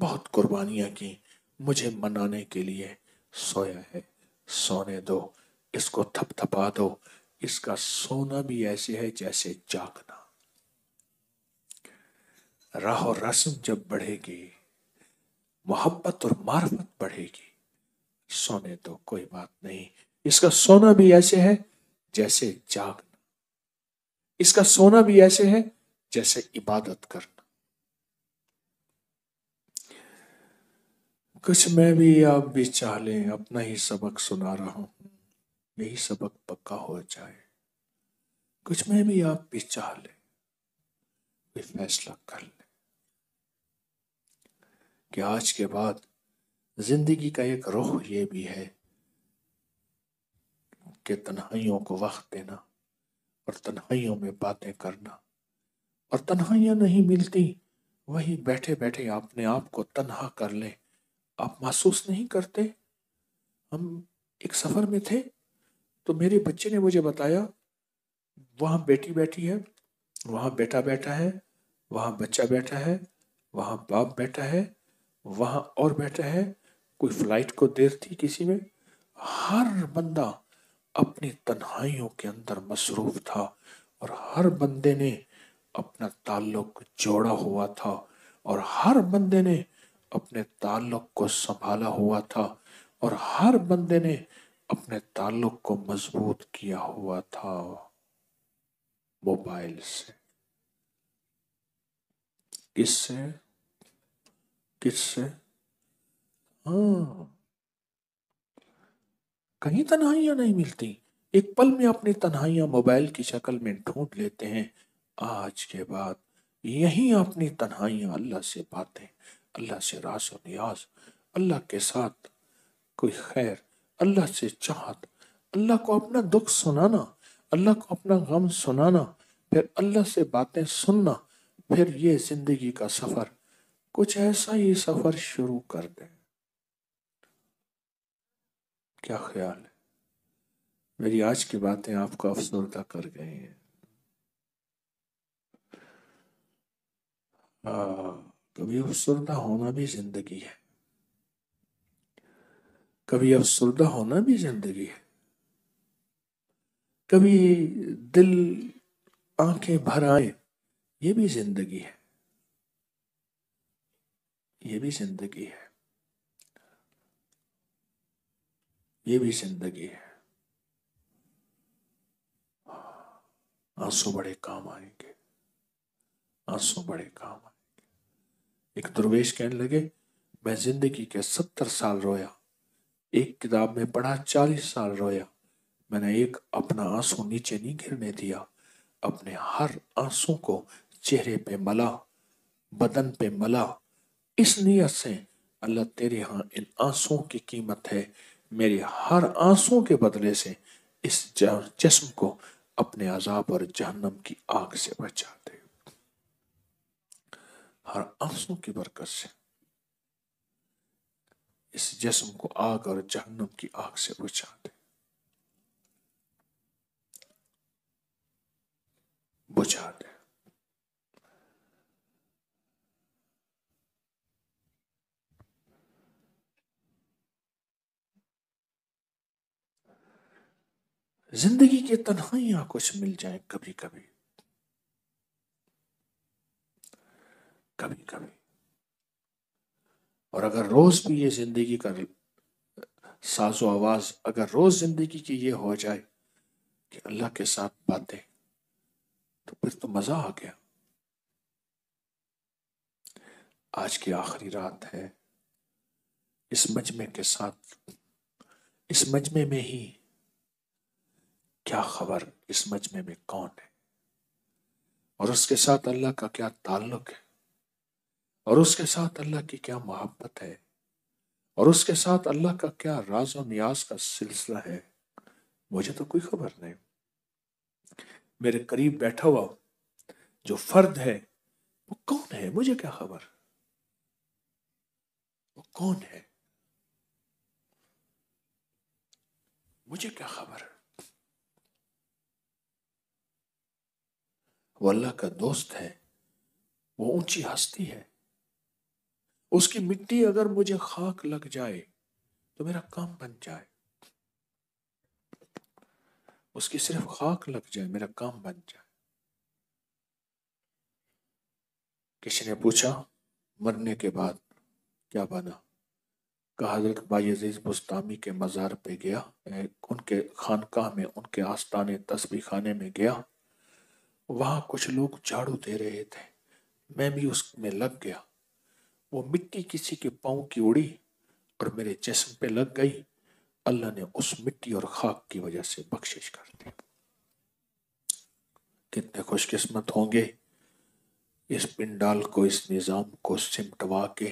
بہت قربانیاں کی، مجھے منانے کے لیے سویا ہے، سونے دو، اس کو تھپ تھپا دو، اس کا سونا بھی ایسے ہے جیسے جاگنا۔ راہ و رسم جب بڑھے گی، محبت اور معرفت بڑھے گی، سونے دو کوئی بات نہیں، اس کا سونا بھی ایسے ہے جیسے جاگنا، اس کا سونا بھی ایسے ہے جیسے عبادت کرنا۔ کچھ میں بھی آپ بھی چاہ لیں، اپنا ہی سبق سنا رہا ہوں، یہی سبق پکا ہو جائے۔ کچھ میں بھی آپ بھی چاہ لیں، کوئی فیصلہ کر لیں کہ آج کے بعد زندگی کا ایک رخ یہ بھی ہے کہ تنہائیوں کو وقت دینا اور تنہائیوں میں باتیں کرنا، اور تنہائیاں نہیں ملتی وہی بیٹھے بیٹھے اپنے آپ کو تنہا کر لیں۔ آپ محسوس نہیں کرتے؟ ہم ایک سفر میں تھے تو میرے بچے نے مجھے بتایا، وہاں بیٹی بیٹھی ہے، وہاں بیٹا بیٹھا ہے، وہاں بچہ بیٹھا ہے، وہاں باپ بیٹھا ہے، وہاں اور بیٹھا ہے، کوئی فلائٹ کو دیر تھی کسی میں، ہر بندہ اپنی تنہائیوں کے اندر مصروف تھا، اور ہر بندے نے اپنا تعلق جوڑا ہوا تھا، اور ہر بندے نے اپنے تعلق کو سنبھالا ہوا تھا، اور ہر بندے نے اپنے تعلق کو مضبوط کیا ہوا تھا موبائل سے۔ کس سے؟ کس سے؟ ہاں، کہیں تنہائیاں نہیں ملتی، ایک پل میں اپنی تنہائیاں موبائل کی شکل میں ڈھونڈ لیتے ہیں۔ آج کے بعد یہیں اپنی تنہائیاں، اللہ سے باتیں، اللہ سے راز و نیاز، اللہ کے ساتھ کوئی خیر، اللہ سے چاہت، اللہ کو اپنا دکھ سنانا، اللہ کو اپنا غم سنانا، پھر اللہ سے باتیں سننا، پھر یہ زندگی کا سفر کچھ ایسا ہی سفر شروع کر دیں۔ کیا خیال ہے؟ میری آج کی باتیں آپ کو افسردہ کر گئے ہیں؟ کبھی افسردہ ہونا بھی زندگی ہے، کبھی افسردہ ہونا بھی زندگی ہے، کبھی دل آنکھیں بھر آئے، یہ بھی زندگی ہے، یہ بھی زندگی ہے، یہ بھی زندگی ہے۔ آنسو بڑے کام آئیں گے، آنسو بڑے کام آئیں گے۔ ایک درویش کہنے لگے، میں زندگی کے 70 سال رویا، ایک کتاب میں پڑھا 40 سال رویا، میں نے ایک اپنا آنسو نیچے نہیں گرنے دیا، اپنے ہر آنسو کو چہرے پہ ملا، بدن پہ ملا، اس نیت سے اللہ تیرے ہاں ان آنسوں کی قیمت ہے، میرے ہر آنسوں کے بدلے سے اس جسم کو اپنے عذاب اور جہنم کی آگ سے بچا دے، ہر آنسوں کی برکت سے اس جسم کو آگ اور جہنم کی آگ سے بچا دے، بچا دے۔ زندگی کی تنہائیاں کچھ مل جائیں کبھی کبھی، کبھی کبھی، اور اگر روز بھی یہ زندگی کا ساز و آواز، اگر روز زندگی کی یہ ہو جائے کہ اللہ کے ساتھ باتیں، تو پھر تو مزہ آ گیا۔ آج کی آخری رات ہے، اس مجمع کے ساتھ، اس مجمع میں ہی کیا خبر، اس مجمع میں کون ہے، اور اس کے ساتھ اللہ کا کیا تعلق ہے، اور اس کے ساتھ اللہ کی کیا محبت ہے، اور اس کے ساتھ اللہ کا کیا راز و نیاز کا سلسلہ ہے، مجھے تو کوئی خبر نہیں۔ میرے قریب بیٹھا ہوا جو فرد ہے وہ کون ہے، مجھے کیا خبر، وہ کون ہے، مجھے کیا خبر۔ وہ اللہ کا دوست ہے، وہ اونچی ہستی ہے، اس کی مٹی اگر مجھے خاک لگ جائے تو میرا کام بن جائے، اس کی صرف خاک لگ جائے میرا کام بن جائے۔ کسی نے پوچھا مرنے کے بعد کیا بنا؟ کہ حضرت بایزید بستامی کے مزار پہ گیا، ان کے خانقاہ میں، ان کے آستانے تسبیح خانے میں گیا، وہاں کچھ لوگ جھاڑو دے رہے تھے، میں بھی اس میں لگ گیا، وہ مٹی کسی کے پاؤں کی اڑی اور میرے جسم پہ لگ گئی، اللہ نے اس مٹی اور خاک کی وجہ سے بخشش کر دی۔ کتنے خوش قسمت ہوں گے اس پنڈال کو، اس نظام کو سمٹوا کے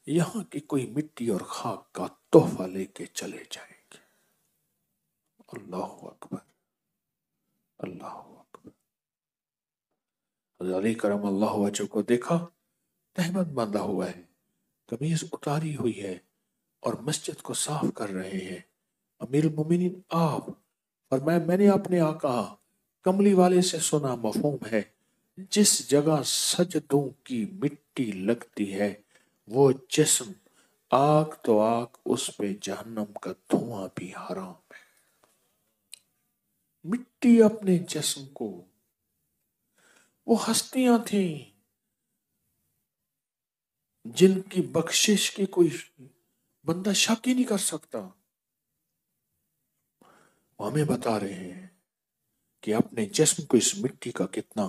یہاں کی کوئی مٹی اور خاک کا تحفہ لے کے چلے جائیں گے۔ اللہ اکبر، اللہ اکبر۔ حضرت علی کرم اللہ وجہ کو دیکھا، تہمت باندھا ہوا ہے، قمیض اتاری ہوئی ہے اور مسجد کو صاف کر رہے ہیں۔ امیر المومنین آپ فرمایا میں نے اپنے آقا کملی والے سے سنا، مفہوم ہے جس جگہ سجدوں کی مٹی لگتی ہے وہ جسم آگ تو آگ، اس پہ جہنم کا دھواں بھی حرام ہے۔ مٹی اپنے جسم کو، وہ ہستیاں تھیں جن کی بخشش کی کوئی بندہ شک ہی نہیں کر سکتا، وہ ہمیں بتا رہے ہیں کہ اپنے جسم کو اس مٹی کا کتنا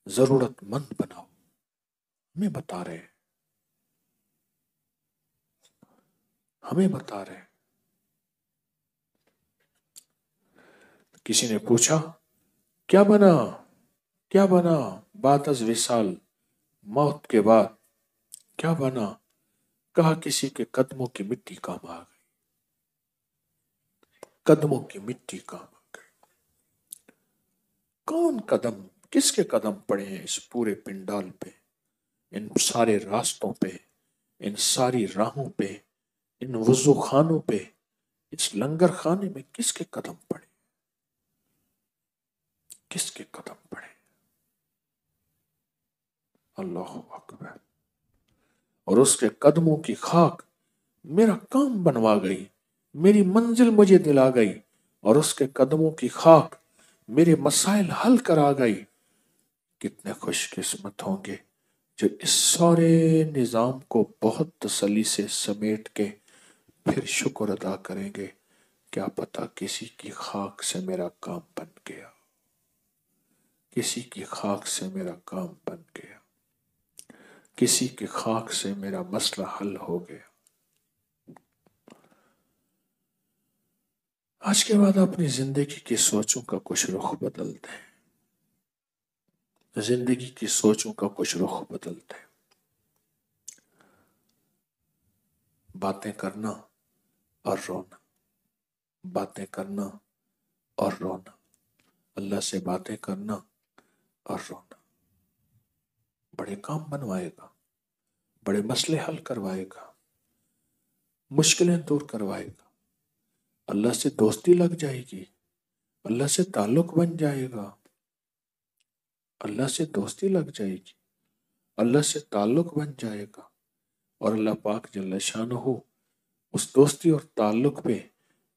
ضرورت مند بناؤ، ہمیں بتا رہے ہیں، ہمیں بتا رہے ہیں۔ کسی نے پوچھا کیا بنا، کیا بنا بعد از وصال، موت کے بعد کیا بنا؟ کہا کسی کے قدموں کی مٹی کام آ گئی، قدموں کی مٹی کام آ گئی۔ کون قدم، کس کے قدم پڑے ہیں اس پورے پنڈال پہ، ان سارے راستوں پہ، ان ساری راہوں پہ، ان وضو خانوں پہ، اس لنگر خانے میں کس کے قدم پڑے، کس کے قدم پڑے؟ اللہ اکبر۔ اور اس کے قدموں کی خاک میرا کام بنوا گئی، میری منزل مجھے دلا گئی، اور اس کے قدموں کی خاک میرے مسائل حل کرا گئی۔ کتنے خوش قسمت ہوں گے جو اس سارے نظام کو بہت تسلی سے سمیٹ کے پھر شکر ادا کریں گے، کیا پتا کسی کی خاک سے میرا کام بن گیا، کسی کی خاک سے میرا کام بن گیا، کسی کی خاک سے میرا مسئلہ حل ہو گیا۔ آج کے بعد اپنی زندگی کی سوچوں کا کچھ رخ بدلتے ہیں، زندگی کی سوچوں کا کچھ رخ بدلتے ہیں۔ باتیں کرنا اور رونا، باتیں کرنا اور رونا، اللہ سے باتیں کرنا اور رونا، بڑے کام بنوائے گا، بڑے مسئلے حل کروائے گا، مشکلیں دور کروائے گا، اللہ سے دوستی لگ جائے گی، اللہ سے تعلق بن جائے گا، اللہ سے دوستی لگ جائے گی، اللہ سے تعلق بن جائے گا، اور اللہ پاک جل شانہ اس دوستی اور تعلق پہ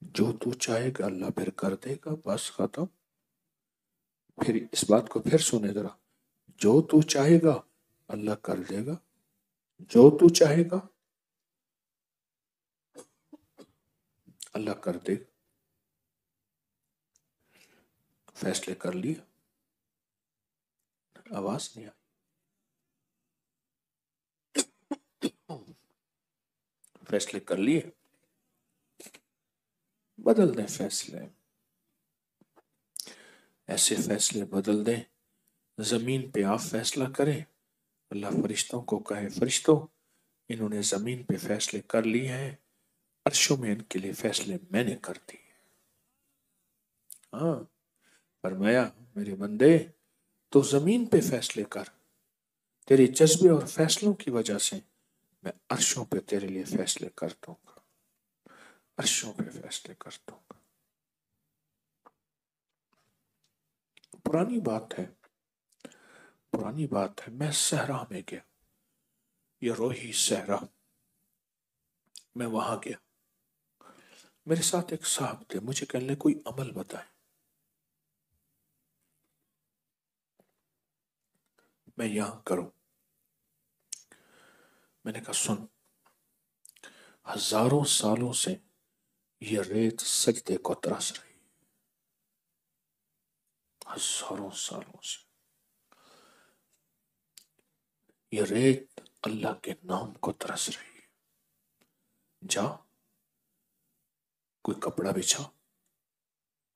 جو تو چاہے گا اللہ پھر کر دے گا، بس ختم۔ پھر اس بات کو پھر سنے ذرا، جو تو چاہے گا اللہ کر دے گا، جو تو چاہے گا اللہ کر دے گا۔ فیصلے کر لیے، آواز نہیں آئی، فیصلے کر لیے، بدل دیں فیصلے، ایسے فیصلے بدل دیں، زمین پہ آپ فیصلہ کریں، اللہ فرشتوں کو کہے فرشتوں انہوں نے زمین پہ فیصلے کر لیے ہیں، عرشوں میں ان کے لیے فیصلے میں نے کر دی۔ ہاں، فرمایا میرے بندے تو زمین پہ فیصلے کر، تیرے جذبے اور فیصلوں کی وجہ سے میں عرشوں پہ تیرے لیے فیصلے کر دوں گا، عرشوں پہ فیصلے کر دوں گا۔ پرانی بات ہے، پرانی بات ہے، میں صحرا میں گیا، یہ روحی صحرا، میں وہاں گیا، میرے ساتھ ایک صاحب تھے، مجھے کہنے لگے کوئی عمل بتائے، میں یہاں کروں۔ میں نے کہا سن، ہزاروں سالوں سے یہ ریت سجدے کو ترس رہی، ہزاروں سالوں سے یہ ریت اللہ کے نام کو ترس رہی ہے۔ جا، کوئی کپڑا بچھا،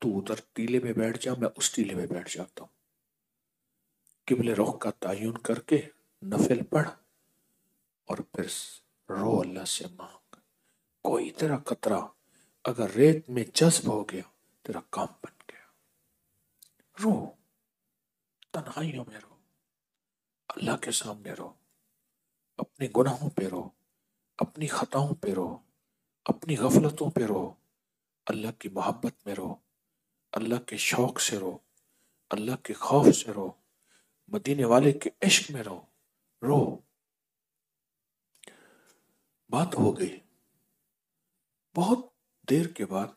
تو ادھر ٹیلے پہ بیٹھ جا، میں اس ٹیلے پہ بیٹھ جاتا ہوں، قبل رخ کا تعین کر کے نفل پڑھ، اور پھر رو اللہ سے مانگ، کوئی تیرا قطرہ اگر ریت میں جذب ہو گیا تیرا کام بن گیا۔ رو، تنہائیوں میں رو، اللہ کے سامنے رو، اپنے گناہوں پہ رو، اپنی خطاؤں پہ رو، اپنی غفلتوں پہ رو، اللہ کی محبت میں رو، اللہ کے شوق سے رو، اللہ کے خوف سے رو، مدینے والے کے عشق میں رو رو۔ بات ہو گئی، بہت دیر کے بعد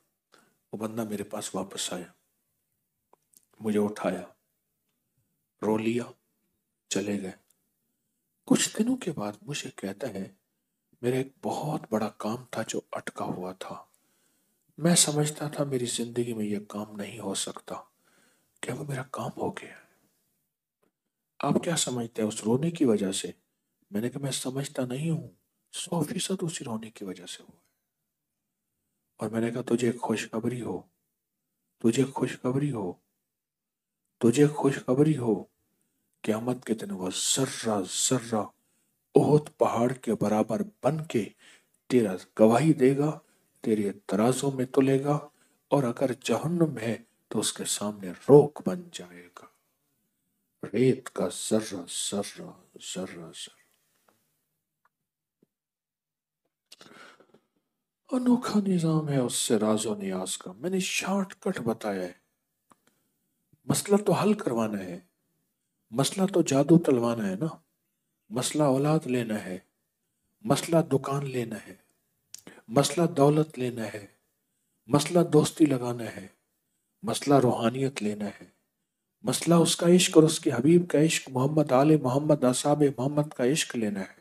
وہ بندہ میرے پاس واپس آیا، مجھے اٹھایا، رو لیا، چلے گئے۔ کچھ دنوں کے بعد مجھے کہتا ہے میرا ایک بہت بڑا کام تھا جو اٹکا ہوا تھا، میں سمجھتا تھا میری زندگی میں یہ کام نہیں ہو سکتا، کیا وہ میرا کام ہو گیا؟ آپ کیا سمجھتے ہیں اس رونے کی وجہ سے؟ میں نے کہا میں سمجھتا نہیں ہوں، 100% اسی رونے کی وجہ سے ہوا ہے۔ اور میں نے کہا تجھے خوشخبری ہو، تجھے خوشخبری ہو، تجھے خوشخبری ہو، قیامت کے دن وہ ذرہ ذرہ احد پہاڑ کے برابر بن کے تیرا گواہی دے گا، تیرے ترازوں میں تلے گا، اور اگر جہنم ہے تو اس کے سامنے روک بن جائے گا، ریت کا ذرہ ذرہ ذرہ ذرہ۔ انوکھا نظام ہے اس سے راز و نیاز کا، میں نے شارٹ کٹ بتایا ہے۔ مسئلہ تو حل کروانا ہے، مسئلہ تو جادو تلوانا ہے نا، مسئلہ اولاد لینا ہے، مسئلہ دکان لینا ہے، مسئلہ دولت لینا ہے، مسئلہ دوستی لگانا ہے، مسئلہ روحانیت لینا ہے، مسئلہ اس کا عشق اور اس کے حبیب کا عشق، محمد آل محمد اصحاب محمد کا عشق لینا ہے،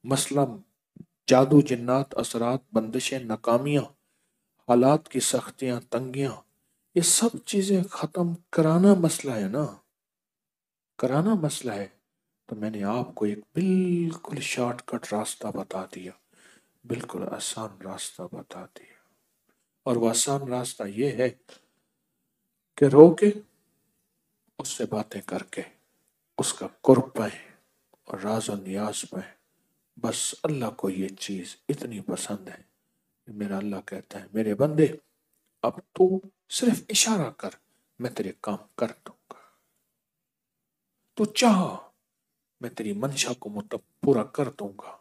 مسئلہ جادو جنات اثرات بندشیں ناکامیاں حالات کی سختیاں تنگیاں، یہ سب چیزیں ختم کرانا مسئلہ ہے نا، کرانا مسئلہ ہے۔ تو میں نے آپ کو ایک بالکل شارٹ کٹ راستہ بتا دیا، بالکل آسان راستہ بتا دیا، اور وہ آسان راستہ یہ ہے کہ رو کے اس سے باتیں کر کے اس کا قرب پائیں اور راز و نیاز پائیں۔ بس اللہ کو یہ چیز اتنی پسند ہے کہ میرا اللہ کہتا ہے میرے بندے اب تو صرف اشارہ کر، میں تیرے کام کر دوں گا، تو چاہ میں تیری منشا کو پورا کر دوں گا،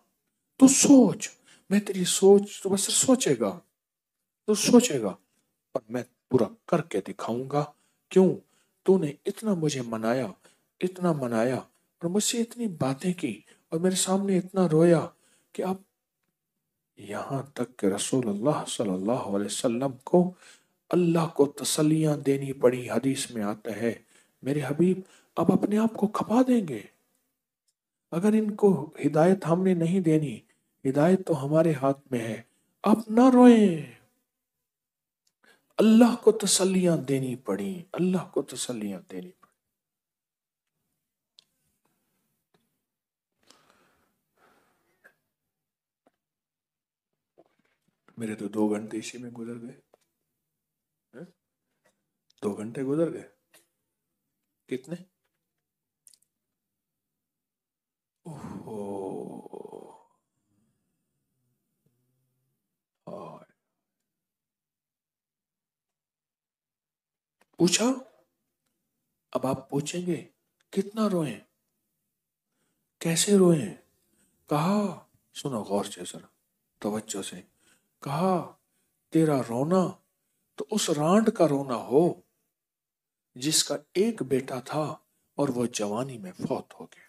تو سوچ میں تیری سوچ، تو بس سوچے گا، تو سوچے گا اور میں پورا کر کے دکھاؤں گا۔ کیوں؟ تو نے اتنا مجھے منایا، اتنا منایا، اور مجھ سے اتنی باتیں کی، اور میرے سامنے اتنا رویا کہ اب یہاں تک کہ رسول اللہ صلی اللہ علیہ وسلم کو اللہ کو تسلیاں دینی پڑی۔ حدیث میں آتا ہے میرے حبیب اب اپنے آپ کو کھپا دیں گے، اگر ان کو ہدایت ہم نے نہیں دینی، ہدایت تو ہمارے ہاتھ میں ہے، آپ نہ روئیں۔ اللہ کو تسلیاں دینی پڑی، اللہ کو تسلیاں دینی پڑی۔ میرے تو 2 گھنٹے اسی میں گزر گئے، 2 گھنٹے گزر گئے، کتنے؟ اوہ، پوچھا؟ اب آپ پوچھیں گے کتنا روئیں، کیسے روئیں؟ کہا، سنو غور سے ذرا توجہ سے، کہا تیرا رونا تو اس رانڈ کا رونا ہو جس کا ایک بیٹا تھا اور وہ جوانی میں فوت ہو گیا۔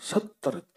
70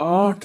8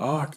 8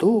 2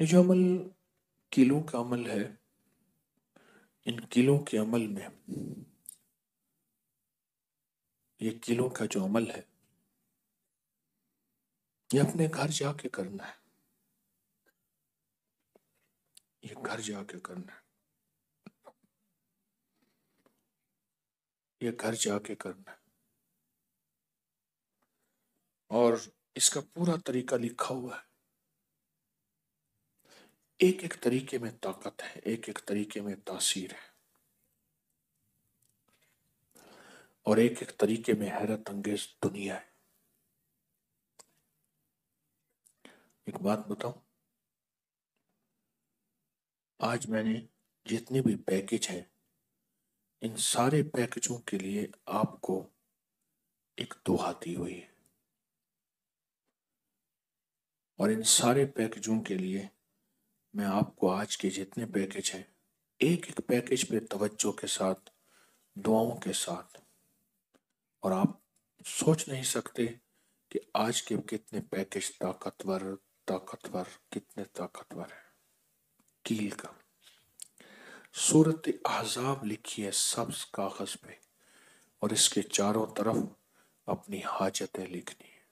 یہ جو عمل کیلوں کا عمل ہے، ان کیلوں کے عمل میں یہ کیلوں کا جو عمل ہے یہ اپنے گھر جا کے کرنا ہے، یہ گھر جا کے کرنا ہے، یہ گھر جا کے کرنا ہے، اور اس کا پورا طریقہ لکھا ہوا ہے۔ ایک ایک طریقے میں طاقت ہے، ایک ایک طریقے میں تاثیر ہے، اور ایک ایک طریقے میں حیرت انگیز دنیا ہے۔ ایک بات بتاؤں، آج میں نے جتنے بھی پیکج ہیں ان سارے پیکجوں کے لیے آپ کو ایک دعا دی ہوئی ہے، اور ان سارے پیکجوں کے لیے میں آپ کو آج کے جتنے پیکج ہیں ایک ایک پیکج پہ توجہ کے ساتھ، دعاؤں کے ساتھ، اور آپ سوچ نہیں سکتے کہ آج کے کتنے پیکج طاقتور، طاقتور، کتنے طاقتور ہیں۔ کیل کا سورت احزاب لکھی ہے سبز کاغذ پہ، اور اس کے چاروں طرف اپنی حاجتیں لکھنی ہے۔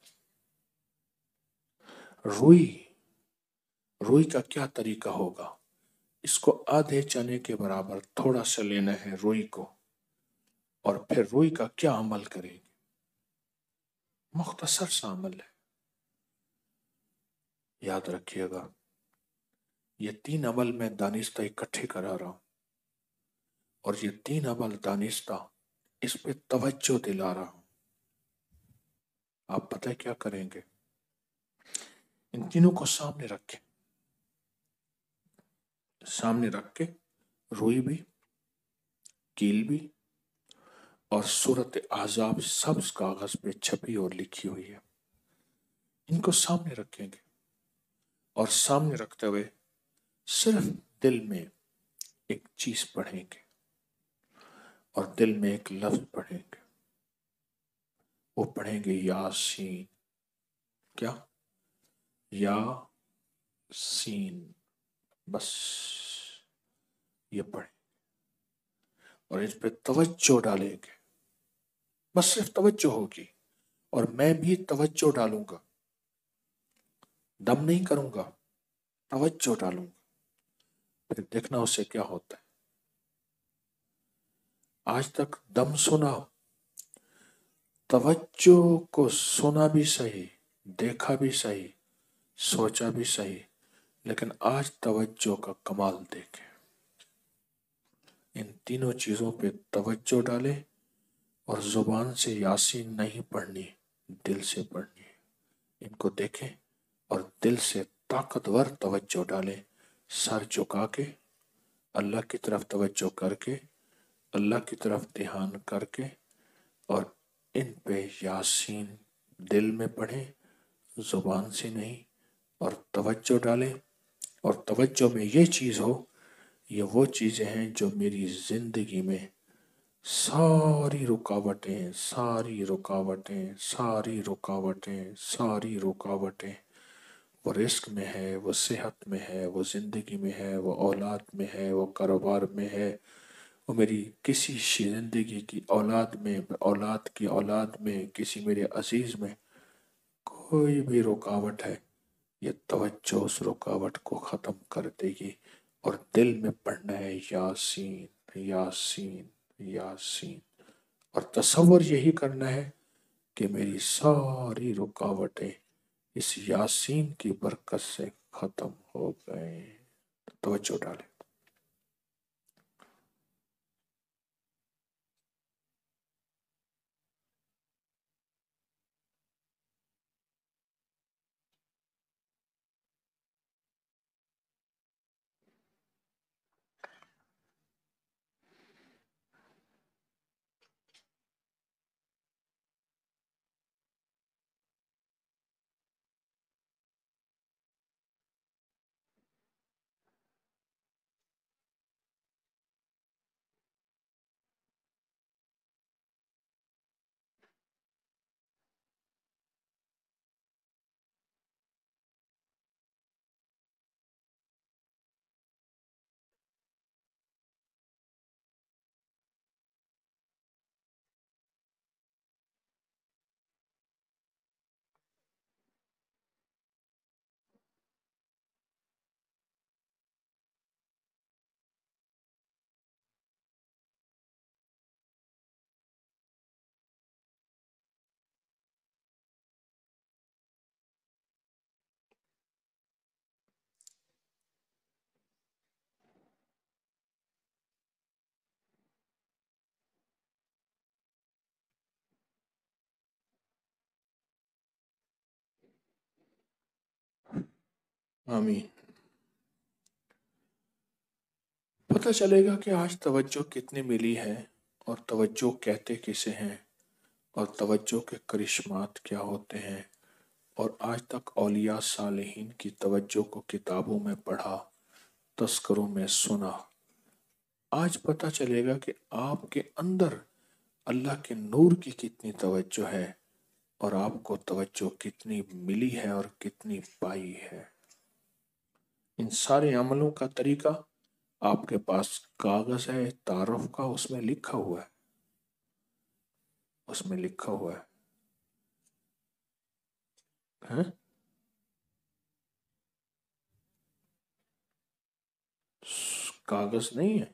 روئی، روئی کا کیا طریقہ ہوگا؟ اس کو آدھے چنے کے برابر تھوڑا سا لینا ہے روئی کو، اور پھر روئی کا کیا عمل کرے گی؟ مختصر سا عمل ہے، یاد رکھیے گا۔ یہ تین عمل میں دانستہ اکٹھے کرا رہا ہوں، اور یہ تین عمل دانستہ اس پہ توجہ دلا رہا ہوں۔ آپ پتہ کیا کریں گے؟ ان تینوں کو سامنے رکھیں، سامنے رکھ کے روئی بھی، کیل بھی، اور سورت احزاب سبز کاغذ پہ چھپی اور لکھی ہوئی ہے، ان کو سامنے رکھیں گے، اور سامنے رکھتے ہوئے صرف دل میں ایک چیز پڑھیں گے، اور دل میں ایک لفظ پڑھیں گے۔ وہ پڑھیں گے یاسین۔ کیا؟ یاسین، بس یہ پڑھیں، اور اس پہ توجہ ڈالیں گے، بس صرف توجہ ہوگی، اور میں بھی توجہ ڈالوں گا، دم نہیں کروں گا، توجہ ڈالوں گا، پھر دیکھنا اس سے کیا ہوتا ہے۔ آج تک دم سنا، توجہ کو سنا بھی صحیح، دیکھا بھی صحیح، سوچا بھی صحیح، لیکن آج توجہ کا کمال دیکھیں۔ ان تینوں چیزوں پہ توجہ ڈالیں، اور زبان سے یاسین نہیں پڑھنی، دل سے پڑھنی ہے۔ ان کو دیکھیں اور دل سے طاقتور توجہ ڈالیں، سر جھکا کے، اللہ کی طرف توجہ کر کے، اللہ کی طرف دھیان کر کے، اور ان پہ یاسین دل میں پڑھیں، زبان سے نہیں، اور توجہ ڈالیں، اور توجہ میں یہ چیز ہو، یہ وہ چیزیں ہیں جو میری زندگی میں ساری رکاوٹیں، ساری رکاوٹیں، ساری رکاوٹیں، ساری رکاوٹیں، وہ رزق میں ہے، وہ صحت میں ہے، وہ زندگی میں ہے، وہ اولاد میں ہے، وہ کاروبار میں ہے، وہ میری کسی زندگی کی اولاد میں، اولاد کی اولاد میں، کسی میرے عزیز میں کوئی بھی رکاوٹ ہے، یہ توجہ اس رکاوٹ کو ختم کر دے گی، اور دل میں پڑھنا ہے یاسین، یاسین، یاسین، اور تصور یہی کرنا ہے کہ میری ساری رکاوٹیں اس یاسین کی برکت سے ختم ہو گئے۔ توجہ ڈالیں۔ آمین. پتہ چلے گا کہ آج توجہ کتنی ملی ہے اور توجہ کہتے کسے ہیں اور توجہ کے کرشمات کیا ہوتے ہیں، اور آج تک اولیاء صالحین کی توجہ کو کتابوں میں پڑھا، تذکروں میں سنا. آج پتہ چلے گا کہ آپ کے اندر اللہ کے نور کی کتنی توجہ ہے اور آپ کو توجہ کتنی ملی ہے اور کتنی پائی ہے. ان سارے عملوں کا طریقہ آپ کے پاس کاغذ ہے تعارف کا، اس میں لکھا ہوا ہے، اس میں لکھا ہوا ہے. ہاں؟ کاغذ نہیں ہے؟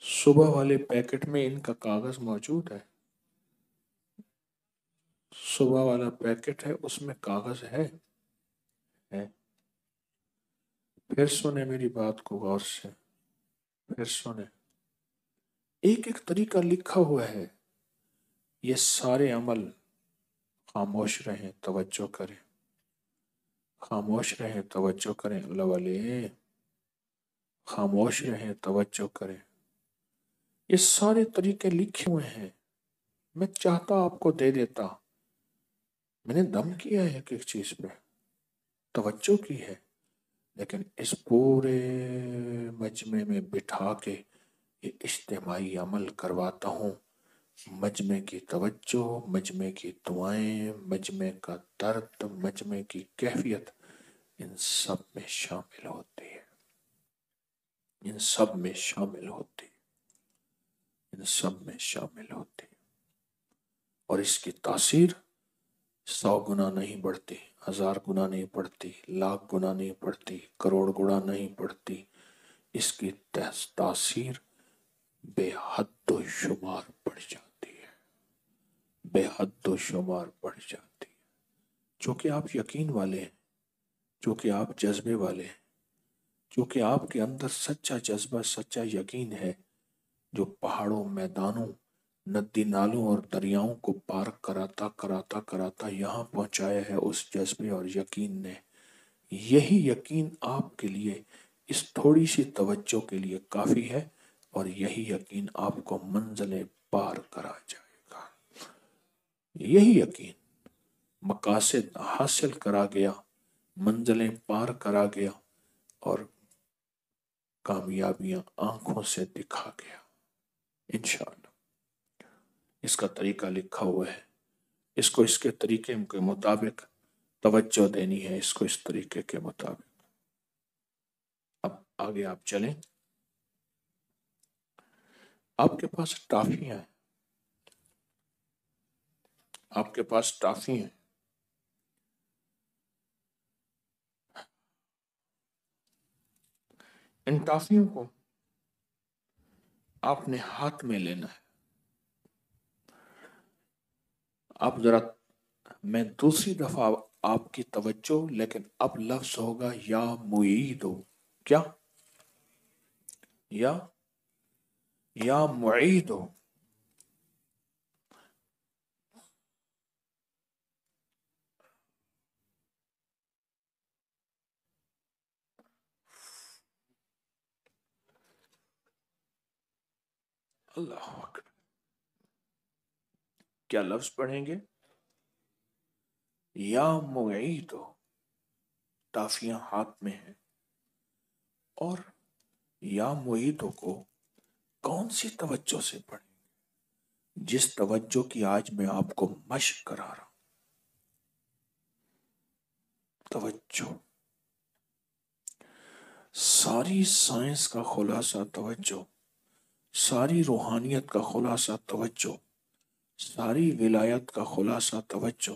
صبح والے پیکٹ میں ان کا کاغذ موجود ہے. صبح والا پیکٹ ہے، اس میں کاغذ ہے. پھر سنیں میری بات کو غور سے، پھر سنیں. ایک ایک طریقہ لکھا ہوا ہے. یہ سارے عمل، خاموش رہیں توجہ کریں، خاموش رہیں توجہ کریں اللہ والے، خاموش رہیں توجہ کریں. یہ سارے طریقے لکھے ہوئے ہیں. میں چاہتا آپ کو دے دیتا، میں نے دم کیا ہے ایک ایک چیز پہ، توجہ کی ہے، لیکن اس پورے مجمع میں بٹھا کے یہ اجتماعی عمل کرواتا ہوں. مجمع کی توجہ، مجمع کی دعائیں، مجمع کا درد، مجمع کی کیفیت، ان سب میں شامل ہوتی ہے، ان سب میں شامل ہوتی ہے، ان سب میں شامل ہوتی ہے. اور اس کی تاثیر 100 گنا نہیں بڑھتی، 1000 گنا نہیں بڑھتی، لاکھ گنا نہیں بڑھتی، کروڑ گنا نہیں بڑھتی. اس کی تاثیر بے حد و شمار بڑھ جاتی ہے، بے حد و شمار بڑھ جاتی ہے. چونکہ آپ یقین والے ہیں، چونکہ آپ جذبے والے ہیں، چونکہ آپ کے اندر سچا جذبہ، سچا یقین ہے، جو پہاڑوں، میدانوں، ندی نالوں اور دریاؤں کو پار کراتا کراتا کراتا یہاں پہنچایا ہے اس جذبے اور یقین نے. یہی یقین آپ کے لیے اس تھوڑی سی توجہ کے لیے کافی ہے، اور یہی یقین آپ کو منزلیں پار کرا جائے گا. یہی یقین مقاصد حاصل کرا گیا، منزلیں پار کرا گیا، اور کامیابیاں آنکھوں سے دکھا گیا انشاءاللہ. اس کا طریقہ لکھا ہوا ہے، اس کو اس کے طریقے کے مطابق توجہ دینی ہے، اس کو اس طریقے کے مطابق. اب آگے آپ چلیں. آپ کے پاس ٹافیاں ہیں، آپ کے پاس ٹافی ہیں. ان ٹافیوں کو آپ نے ہاتھ میں لینا ہے. آپ ذرا، میں دوسری دفعہ آپ کی توجہ، لیکن اب لفظ ہوگا یا معیدو. کیا؟ یا معیدو. اللہ اکبر. کیا لفظ پڑھیں گے؟ یا معیدو. ٹافیاں ہاتھ میں ہیں، اور یا معیدو کو کون سی توجہ سے پڑھیں؟ جس توجہ کی آج میں آپ کو مشق کرا رہا ہوں. توجہ، ساری سائنس کا خلاصہ توجہ، ساری روحانیت کا خلاصہ توجہ، ساری ولایت کا خلاصہ توجہ،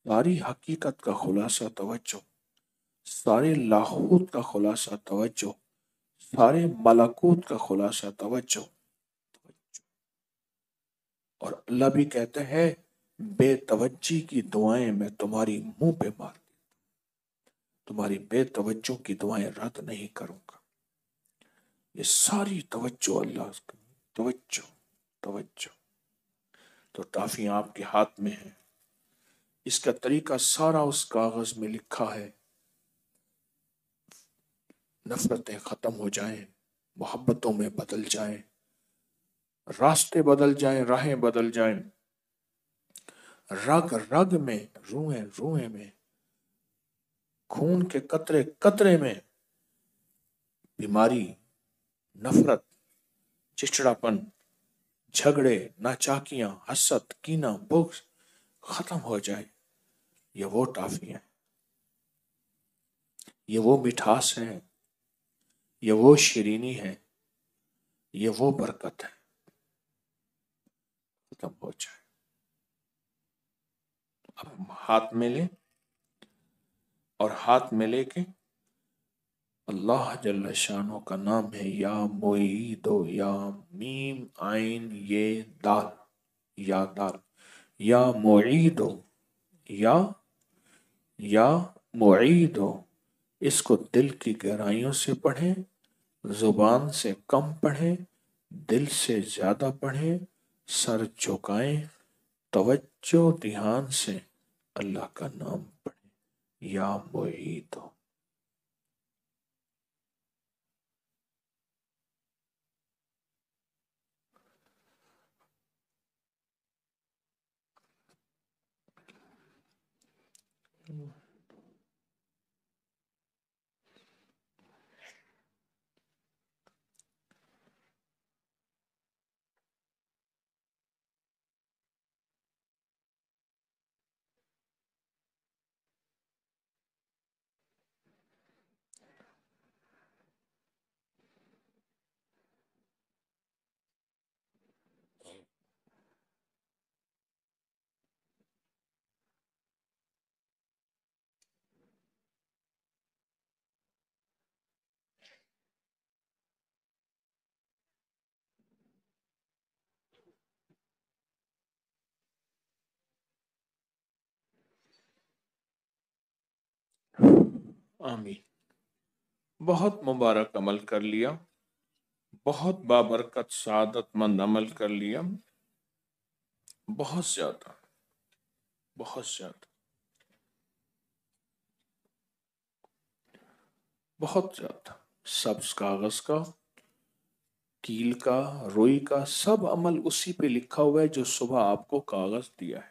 ساری حقیقت کا خلاصہ توجہ، سارے لاہوت کا خلاصہ توجہ، سارے ملکوت کا خلاصہ توجہ. اور اللہ بھی کہتا ہے بے توجہی کی دعائیں میں تمہاری منہ پہ مار، تمہاری بے توجہ کی دعائیں رد نہیں کروں گا. یہ ساری توجہ اللہ کی توجہ، توجہ. تو ٹافیاں آپ کے ہاتھ میں ہیں. اس کا طریقہ سارا اس کاغذ میں لکھا ہے. نفرتیں ختم ہو جائیں، محبتوں میں بدل جائیں، راستے بدل جائیں، راہیں بدل جائیں، رگ رگ میں، روئیں روئیں میں، خون کے قطرے قطرے میں بیماری، نفرت، چچڑاپن، جھگڑے، ناچاکیاں، حسد، کینہ، بغض ختم ہو جائے. یہ وہ ٹافی ہے، یہ وہ مٹھاس ہے، یہ وہ شیرینی ہے، یہ وہ برکت ہے. ختم ہو جائے. اب ہاتھ میں لے، اور ہاتھ میں لے کے اللہ جل شانہ کا نام ہے یا معیدو، یا میم عین یہ دال، یا دال، یا معیدو، یا معیدو. اس کو دل کی گہرائیوں سے پڑھیں، زبان سے کم پڑھیں، دل سے زیادہ پڑھیں، سر جھکائیں، توجہ دھیان سے اللہ کا نام پڑھیں. یا معیدو. آمین. بہت مبارک عمل کر لیا، بہت بابرکت سعادت مند عمل کر لیا. بہت زیادہ، بہت زیادہ، بہت زیادہ. سبز کاغذ کا، کیل کا، روئی کا، سب عمل اسی پہ لکھا ہوا ہے جو صبح آپ کو کاغذ دیا ہے.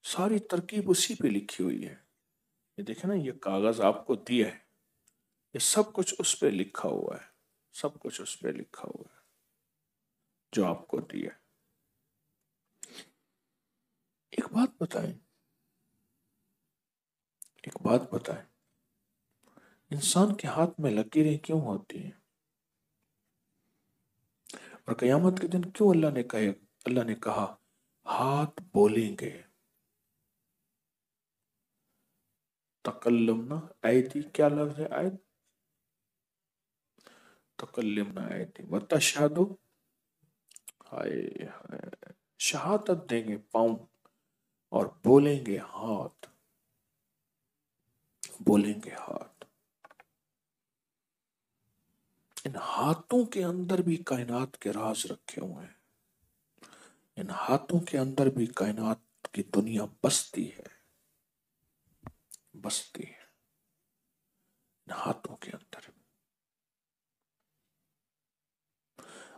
ساری ترکیب اسی پہ لکھی ہوئی ہے. یہ دیکھیں نا، یہ کاغذ آپ کو دیا ہے، یہ سب کچھ اس پہ لکھا ہوا ہے، سب کچھ اس پہ لکھا ہوا ہے جو آپ کو دیا ہے. ایک بات بتائیں، ایک بات بتائیں، انسان کے ہاتھ میں لکیریں کیوں ہوتی ہیں؟ اور قیامت کے دن کیوں اللہ نے کہا ہاتھ بولیں گے؟ تکلمنا ایدی، کیا لفظ ہے آیت؟ تکلمنا ایدی وتشہد، ہائے ہائے، شہادت دیں گے پاؤں، اور بولیں گے ہاتھ، بولیں گے ہاتھ. ان ہاتھوں کے اندر بھی کائنات کے راز رکھے ہوئے ہیں. ان ہاتھوں کے اندر بھی کائنات کی دنیا بستی ہے، بستی ہے ان ہاتھوں کے اندر.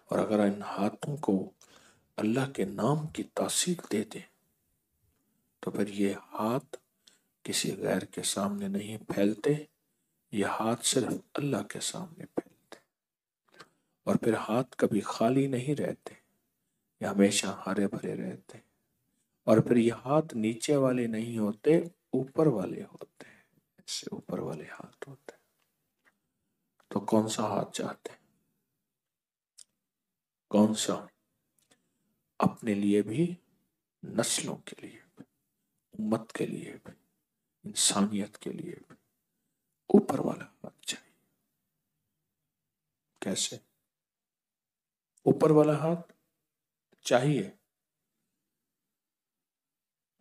اور اگر ان ہاتھوں کو اللہ کے نام کی تاثیر دے دیں تو پھر یہ ہاتھ کسی غیر کے سامنے نہیں پھیلتے، یہ ہاتھ صرف اللہ کے سامنے پھیلتے. اور پھر ہاتھ کبھی خالی نہیں رہتے، یہ ہمیشہ ہرے بھرے رہتے. اور پھر یہ ہاتھ نیچے والے نہیں ہوتے، اوپر والے ہوتے ہیں، اس سے اوپر والے ہاتھ ہوتے ہیں. تو کون سا ہاتھ چاہتے ہیں؟ کون سا؟ اپنے لیے بھی، نسلوں کے لیے بھی، امت کے لیے بھی، انسانیت کے لیے بھی اوپر والا ہاتھ چاہیے. کیسے اوپر والا ہاتھ چاہیے؟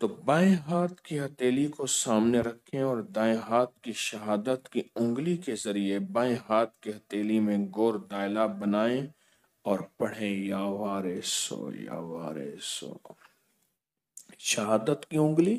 تو بائیں ہاتھ کی ہتھیلی کو سامنے رکھیں اور دائیں ہاتھ کی شہادت کی انگلی کے ذریعے بائیں ہاتھ کی ہتھیلی میں گور دائلہ بنائیں اور پڑھیں یا وارثو، یا وارثو. شہادت کی انگلی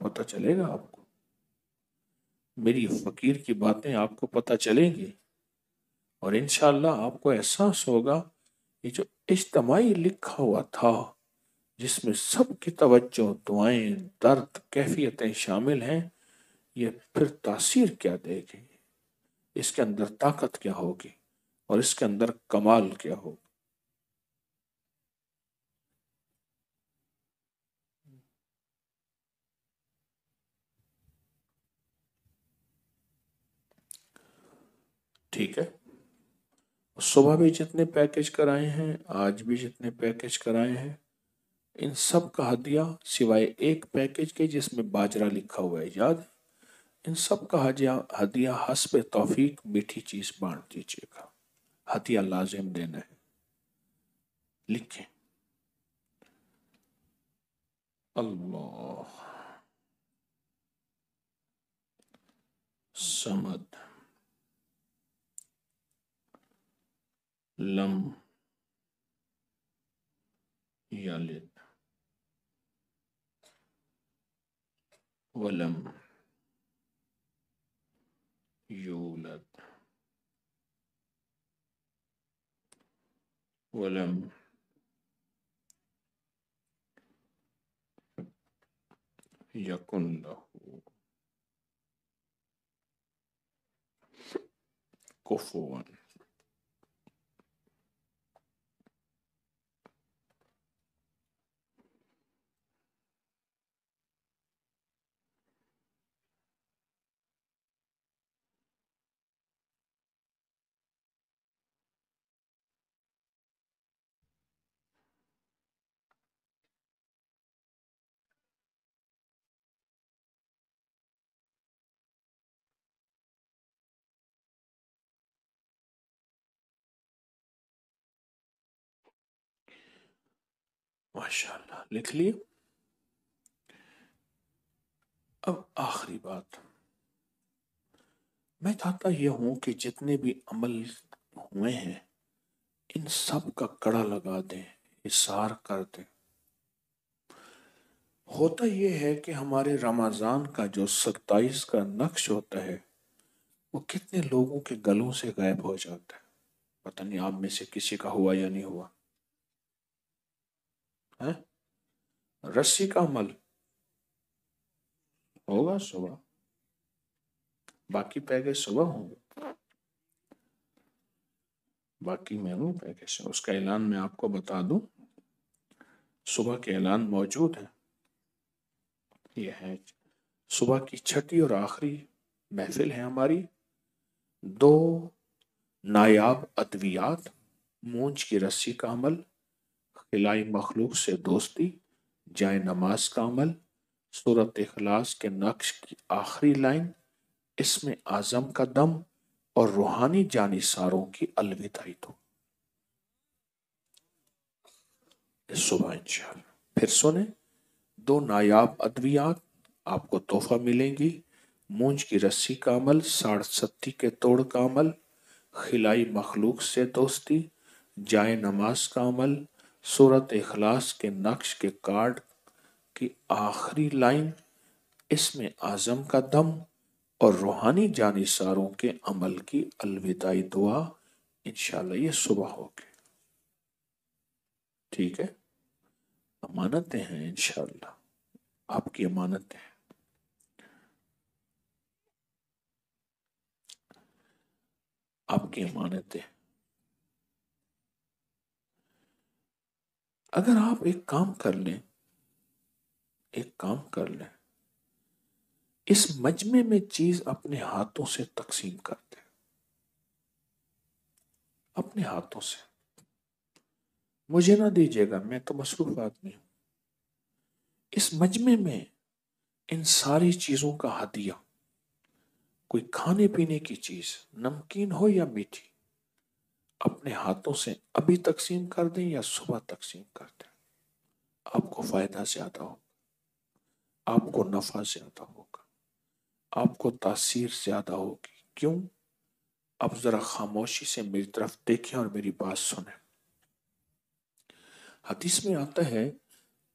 پتہ چلے گا آپ کو، میری فقیر کی باتیں آپ کو پتہ چلیں گی، اور انشاءاللہ آپ کو احساس ہوگا یہ جو اجتماعی لکھا ہوا تھا جس میں سب کی توجہ، دعائیں، درد، کیفیتیں شامل ہیں، یہ پھر تاثیر کیا دے گی، اس کے اندر طاقت کیا ہوگی، اور اس کے اندر کمال کیا ہوگا۔ ٹھیک ہے، صبح بھی جتنے پیکج کرائے ہیں، آج بھی جتنے پیکج کرائے ہیں، ان سب کا ہدیہ سوائے ایک پیکج کے جس میں باجرہ لکھا ہوا ہے، یاد ہے؟ ان سب کا ہدیہ حسب توفیق میٹھی چیز بانٹ دیجیے گا، ہدیہ لازم دینا ہے، لکھیں۔ اللہ سمد لم یلد ولم یولد ولم یکن لہ کفوا۔ ماشاءاللہ، لکھ لیے۔ اب آخری بات، میں چاہتا یہ ہوں کہ جتنے بھی عمل ہوئے ہیں ان سب کا کڑا لگا دیں، احصار کر دیں۔ ہوتا یہ ہے کہ ہمارے رمضان کا جو 27 کا نقش ہوتا ہے وہ کتنے لوگوں کے گلوں سے غائب ہو جاتا ہے، پتہ نہیں آپ میں سے کسی کا ہوا یا نہیں ہوا ہے؟ رسی کا عمل ہوگا صبح، باقی پیکج صبح ہوں گے، باقی مینو پیکج اس کا اعلان میں آپ کو بتا دوں، صبح کے اعلان موجود ہے۔ یہ ہے صبح کی چھٹی اور آخری محفل ہے ہماری، دو نایاب ادویات، مونج کی رسی کا عمل، خلائی مخلوق سے دوستی، جائے نماز کا عمل، سورت اخلاص کے نقش کی آخری لائن، اسم اعظم کا دم، اور روحانی جانثاروں کی الوداعی تو صبح انشاءاللہ پھر سنیں۔ دو نایاب ادویات آپ کو تحفہ ملیں گی، مونج کی رسی کا عمل، ساڑھ ستی کے توڑ کا عمل، خلائی مخلوق سے دوستی، جائے نماز کا عمل، سورت اخلاص کے نقش کے کارڈ کی آخری لائن، اسم اعظم کا دم، اور روحانی جانثاروں کے عمل کی الوداعی دعا، انشاءاللہ یہ صبح ہوگی۔ ٹھیک ہے، امانتیں ہیں انشاءاللہ، آپ کی امانتیں ہیں۔ آپ کی امانتیں، اگر آپ ایک کام کر لیں، ایک کام کر لیں، اس مجمع میں چیز اپنے ہاتھوں سے تقسیم کر دیں، اپنے ہاتھوں سے، مجھے نہ دیجیے گا، میں تو مصروف آدمی ہوں، اس مجمع میں ان ساری چیزوں کا ہدیہ، کوئی کھانے پینے کی چیز، نمکین ہو یا میٹھی، اپنے ہاتھوں سے ابھی تقسیم کر دیں یا صبح تقسیم کر دیں، آپ کو فائدہ زیادہ ہوگا، آپ کو نفع زیادہ ہوگا، آپ کو تاثیر زیادہ ہوگی۔ کیوں؟ اب ذرا خاموشی سے میری طرف دیکھیں اور میری بات سنیں۔ حدیث میں آتا ہے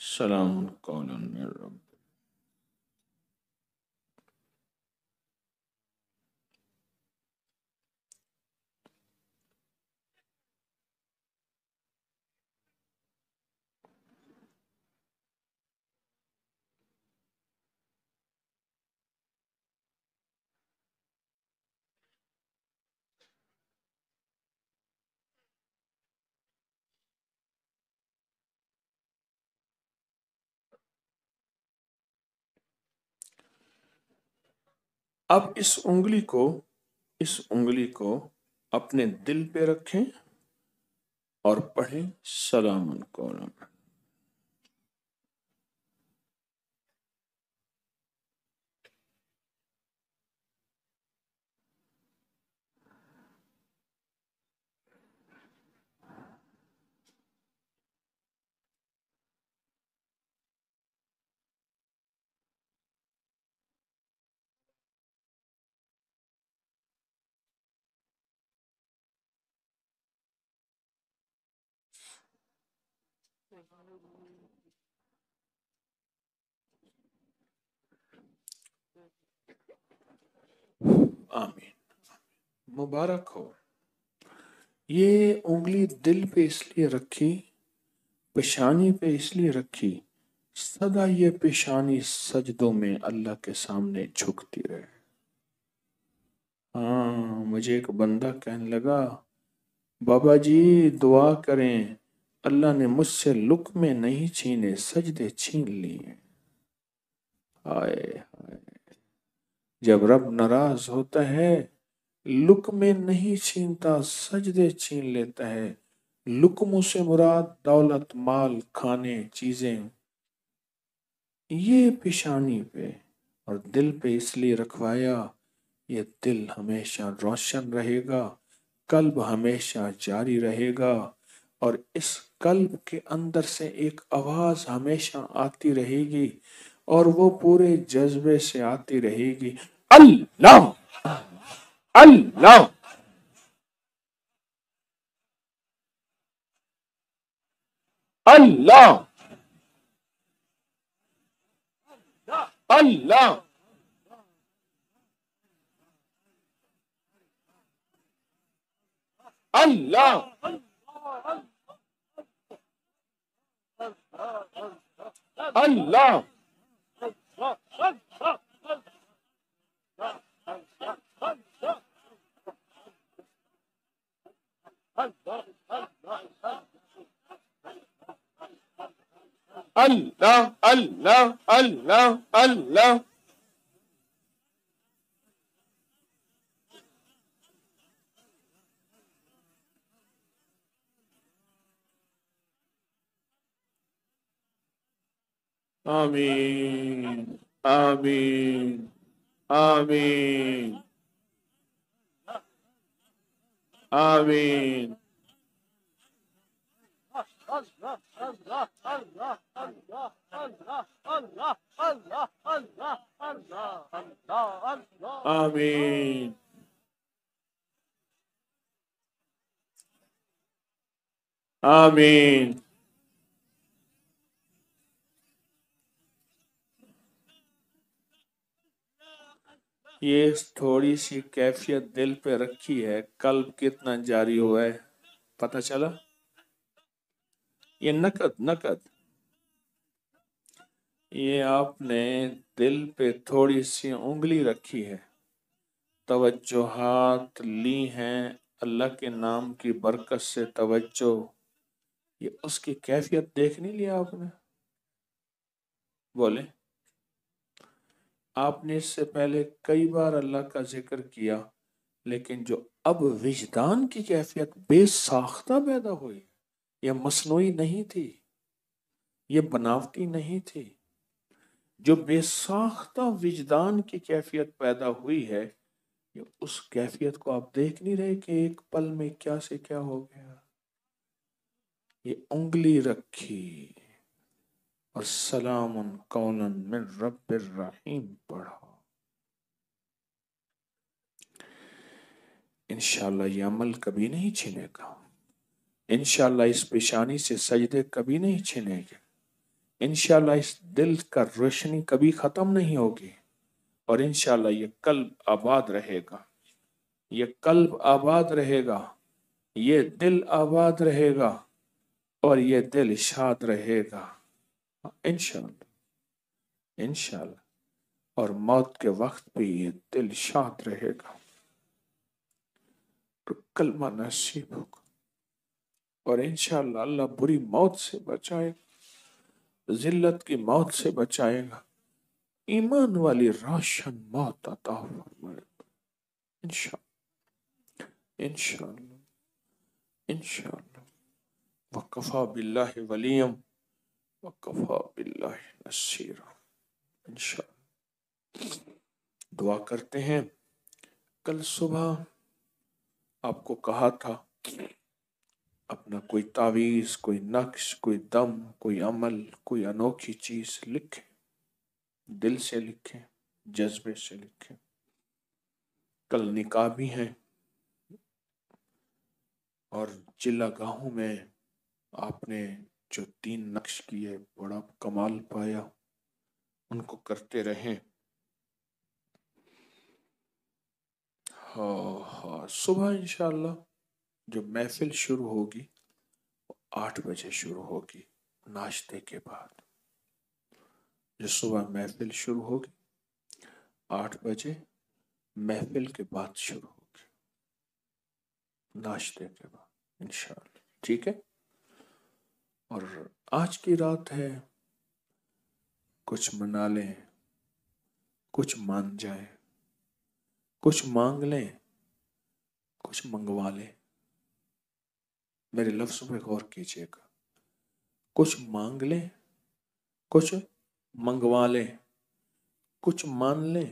سلام قولا من رب۔ اب اس انگلی کو اپنے دل پہ رکھیں اور پڑھیں سلام قولا۔ آمین، مبارک ہو۔ یہ انگلی دل پہ اس لیے رکھی، پیشانی پہ اس لیے رکھی، سدا یہ پیشانی سجدوں میں اللہ کے سامنے جھکتی رہے۔ ہاں، مجھے ایک بندہ کہنے لگا بابا جی دعا کریں، اللہ نے مجھ سے لقمے نہیں چھینے، سجدے چھین لیے۔ آئے ہائے، جب رب ناراض ہوتا ہے لقمے نہیں چھینتا، سجدے چھین لیتا ہے۔ لقموں سے مراد دولت، مال، کھانے، چیزیں، یہ پیشانی پہ اور دل پہ اس لیے رکھوایا، یہ دل ہمیشہ روشن رہے گا، قلب ہمیشہ جاری رہے گا، اور اس قلب کے اندر سے ایک آواز ہمیشہ آتی رہے گی، اور وہ پورے جذبے سے آتی رہے گی، اللہ اللہ اللہ اللہ اللہ اللہ اللہ اللہ اللہ اللہ۔ آمین آمین آمین آمین آمین آمین۔ یہ تھوڑی سی کیفیت دل پہ رکھی ہے، قلب کتنا جاری ہوا ہے پتہ چلا؟ یہ نقد یہ آپ نے دل پہ تھوڑی سی انگلی رکھی ہے، توجہات لی ہیں اللہ کے نام کی برکت سے، توجہ، یہ اس کی کیفیت دیکھ نہیں لیا آپ نے؟ بولے آپ نے اس سے پہلے کئی بار اللہ کا ذکر کیا، لیکن جو اب وجدان کی کیفیت بے ساختہ پیدا ہوئی، یہ مصنوعی نہیں تھی، یہ بناوٹی نہیں تھی، جو بے ساختہ وجدان کی کیفیت پیدا ہوئی ہے، یہ اس کیفیت کو آپ دیکھ نہیں رہے کہ ایک پل میں کیا سے کیا ہو گیا۔ یہ انگلی رکھی اور سلام قولا من رب الرحیم پڑھا، انشاءاللہ یہ عمل کبھی نہیں چھنے گا، انشاءاللہ اس پیشانی سے سجدے کبھی نہیں چھنے گے، انشاءاللہ اس دل کا روشنی کبھی ختم نہیں ہوگی، اور انشاءاللہ یہ قلب آباد رہے گا، یہ قلب آباد رہے گا، یہ دل آباد رہے گا، اور یہ دل شاد رہے گا انشاءاللہ، انشاءاللہ۔ اور موت کے وقت بھی یہ دل شاد رہے گا تو کلمہ نصیب ہوگا، اور انشاءاللہ اللہ بری موت سے بچائے گا، ذلت کی موت سے بچائے گا، ایمان والی روشن موت عطا فرمائے گا انشاءاللہ، انشاءاللہ، انشاءاللہ۔ وَقَفَى بِاللَّهِ وَلِيًّا وَقَفَى بِاللَّهِ نَصِيرًا انشاءاللہ۔ دعا کرتے ہیں۔ کل صبح آپ کو کہا تھا اپنا کوئی تعویذ، کوئی نقش، کوئی دم، کوئی عمل، کوئی انوکھی چیز لکھیں، دل سے لکھیں، جذبے سے لکھیں۔ کل نکاح بھی ہیں، اور چلا گاہوں میں آپ نے جو 3 نقش کیے بڑا کمال پایا، ان کو کرتے رہیں۔ صبح انشاءاللہ جو محفل شروع ہوگی 8 بجے شروع ہوگی، ناشتے کے بعد۔ جو صبح محفل شروع ہوگی 8 بجے، محفل کے بعد شروع ہوگی، ناشتے کے بعد انشاءاللہ، ٹھیک ہے؟ اور آج کی رات ہے، کچھ منا لیں، کچھ مان جائیں، کچھ مانگ لیں، کچھ منگوا لیں۔ میرے لفظ پہ غور کیجئے گا، کچھ مانگ لیں، کچھ منگوا لیں، کچھ مان لیں،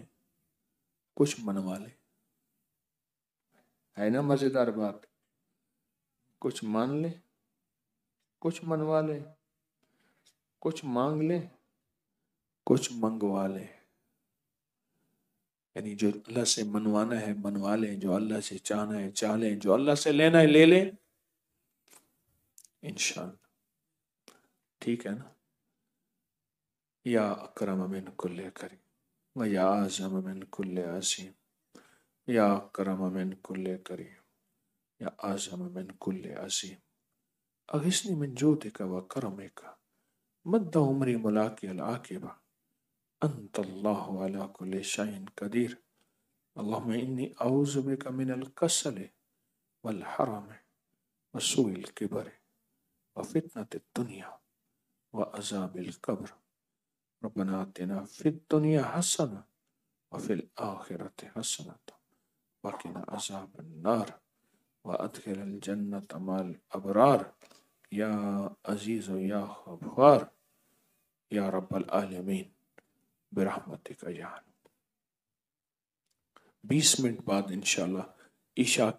کچھ منوا لیں۔ ہے نا مزیدار بات؟ کچھ مان لیں، کچھ منوا لیں، کچھ مانگ لیں، کچھ منگوا لیں۔ یعنی جو اللہ سے منوانا ہے منوا لیں، جو اللہ سے چاہنا ہے چاہ لیں، جو اللہ سے لینا ہے لے لیں انشاءاللہ، ٹھیک ہے نا؟ یا اکرم من کل کریم و یا اعظم من کل عظیم، یا اکرم من کل کریم یا اعظم من کل عظیم، اغثنی من جودک و کرمک مد عمری ملاقی العاقبہ، انت اللہ علی کل شیء قدیر، اللہم انی اعوذ بک من الکسل والحرم وسوء الکبر وفتنة الدنیا وعذاب القبر، ربنا آتنا فی الدنیا حسنہ وفی الآخرة حسنة وقنا عذاب النار وادخل الجنة مع الابرار یا عزیز یا غفار یا رب العالمین برحمتک یا 20 منٹ بعد انشاءاللہ عشاء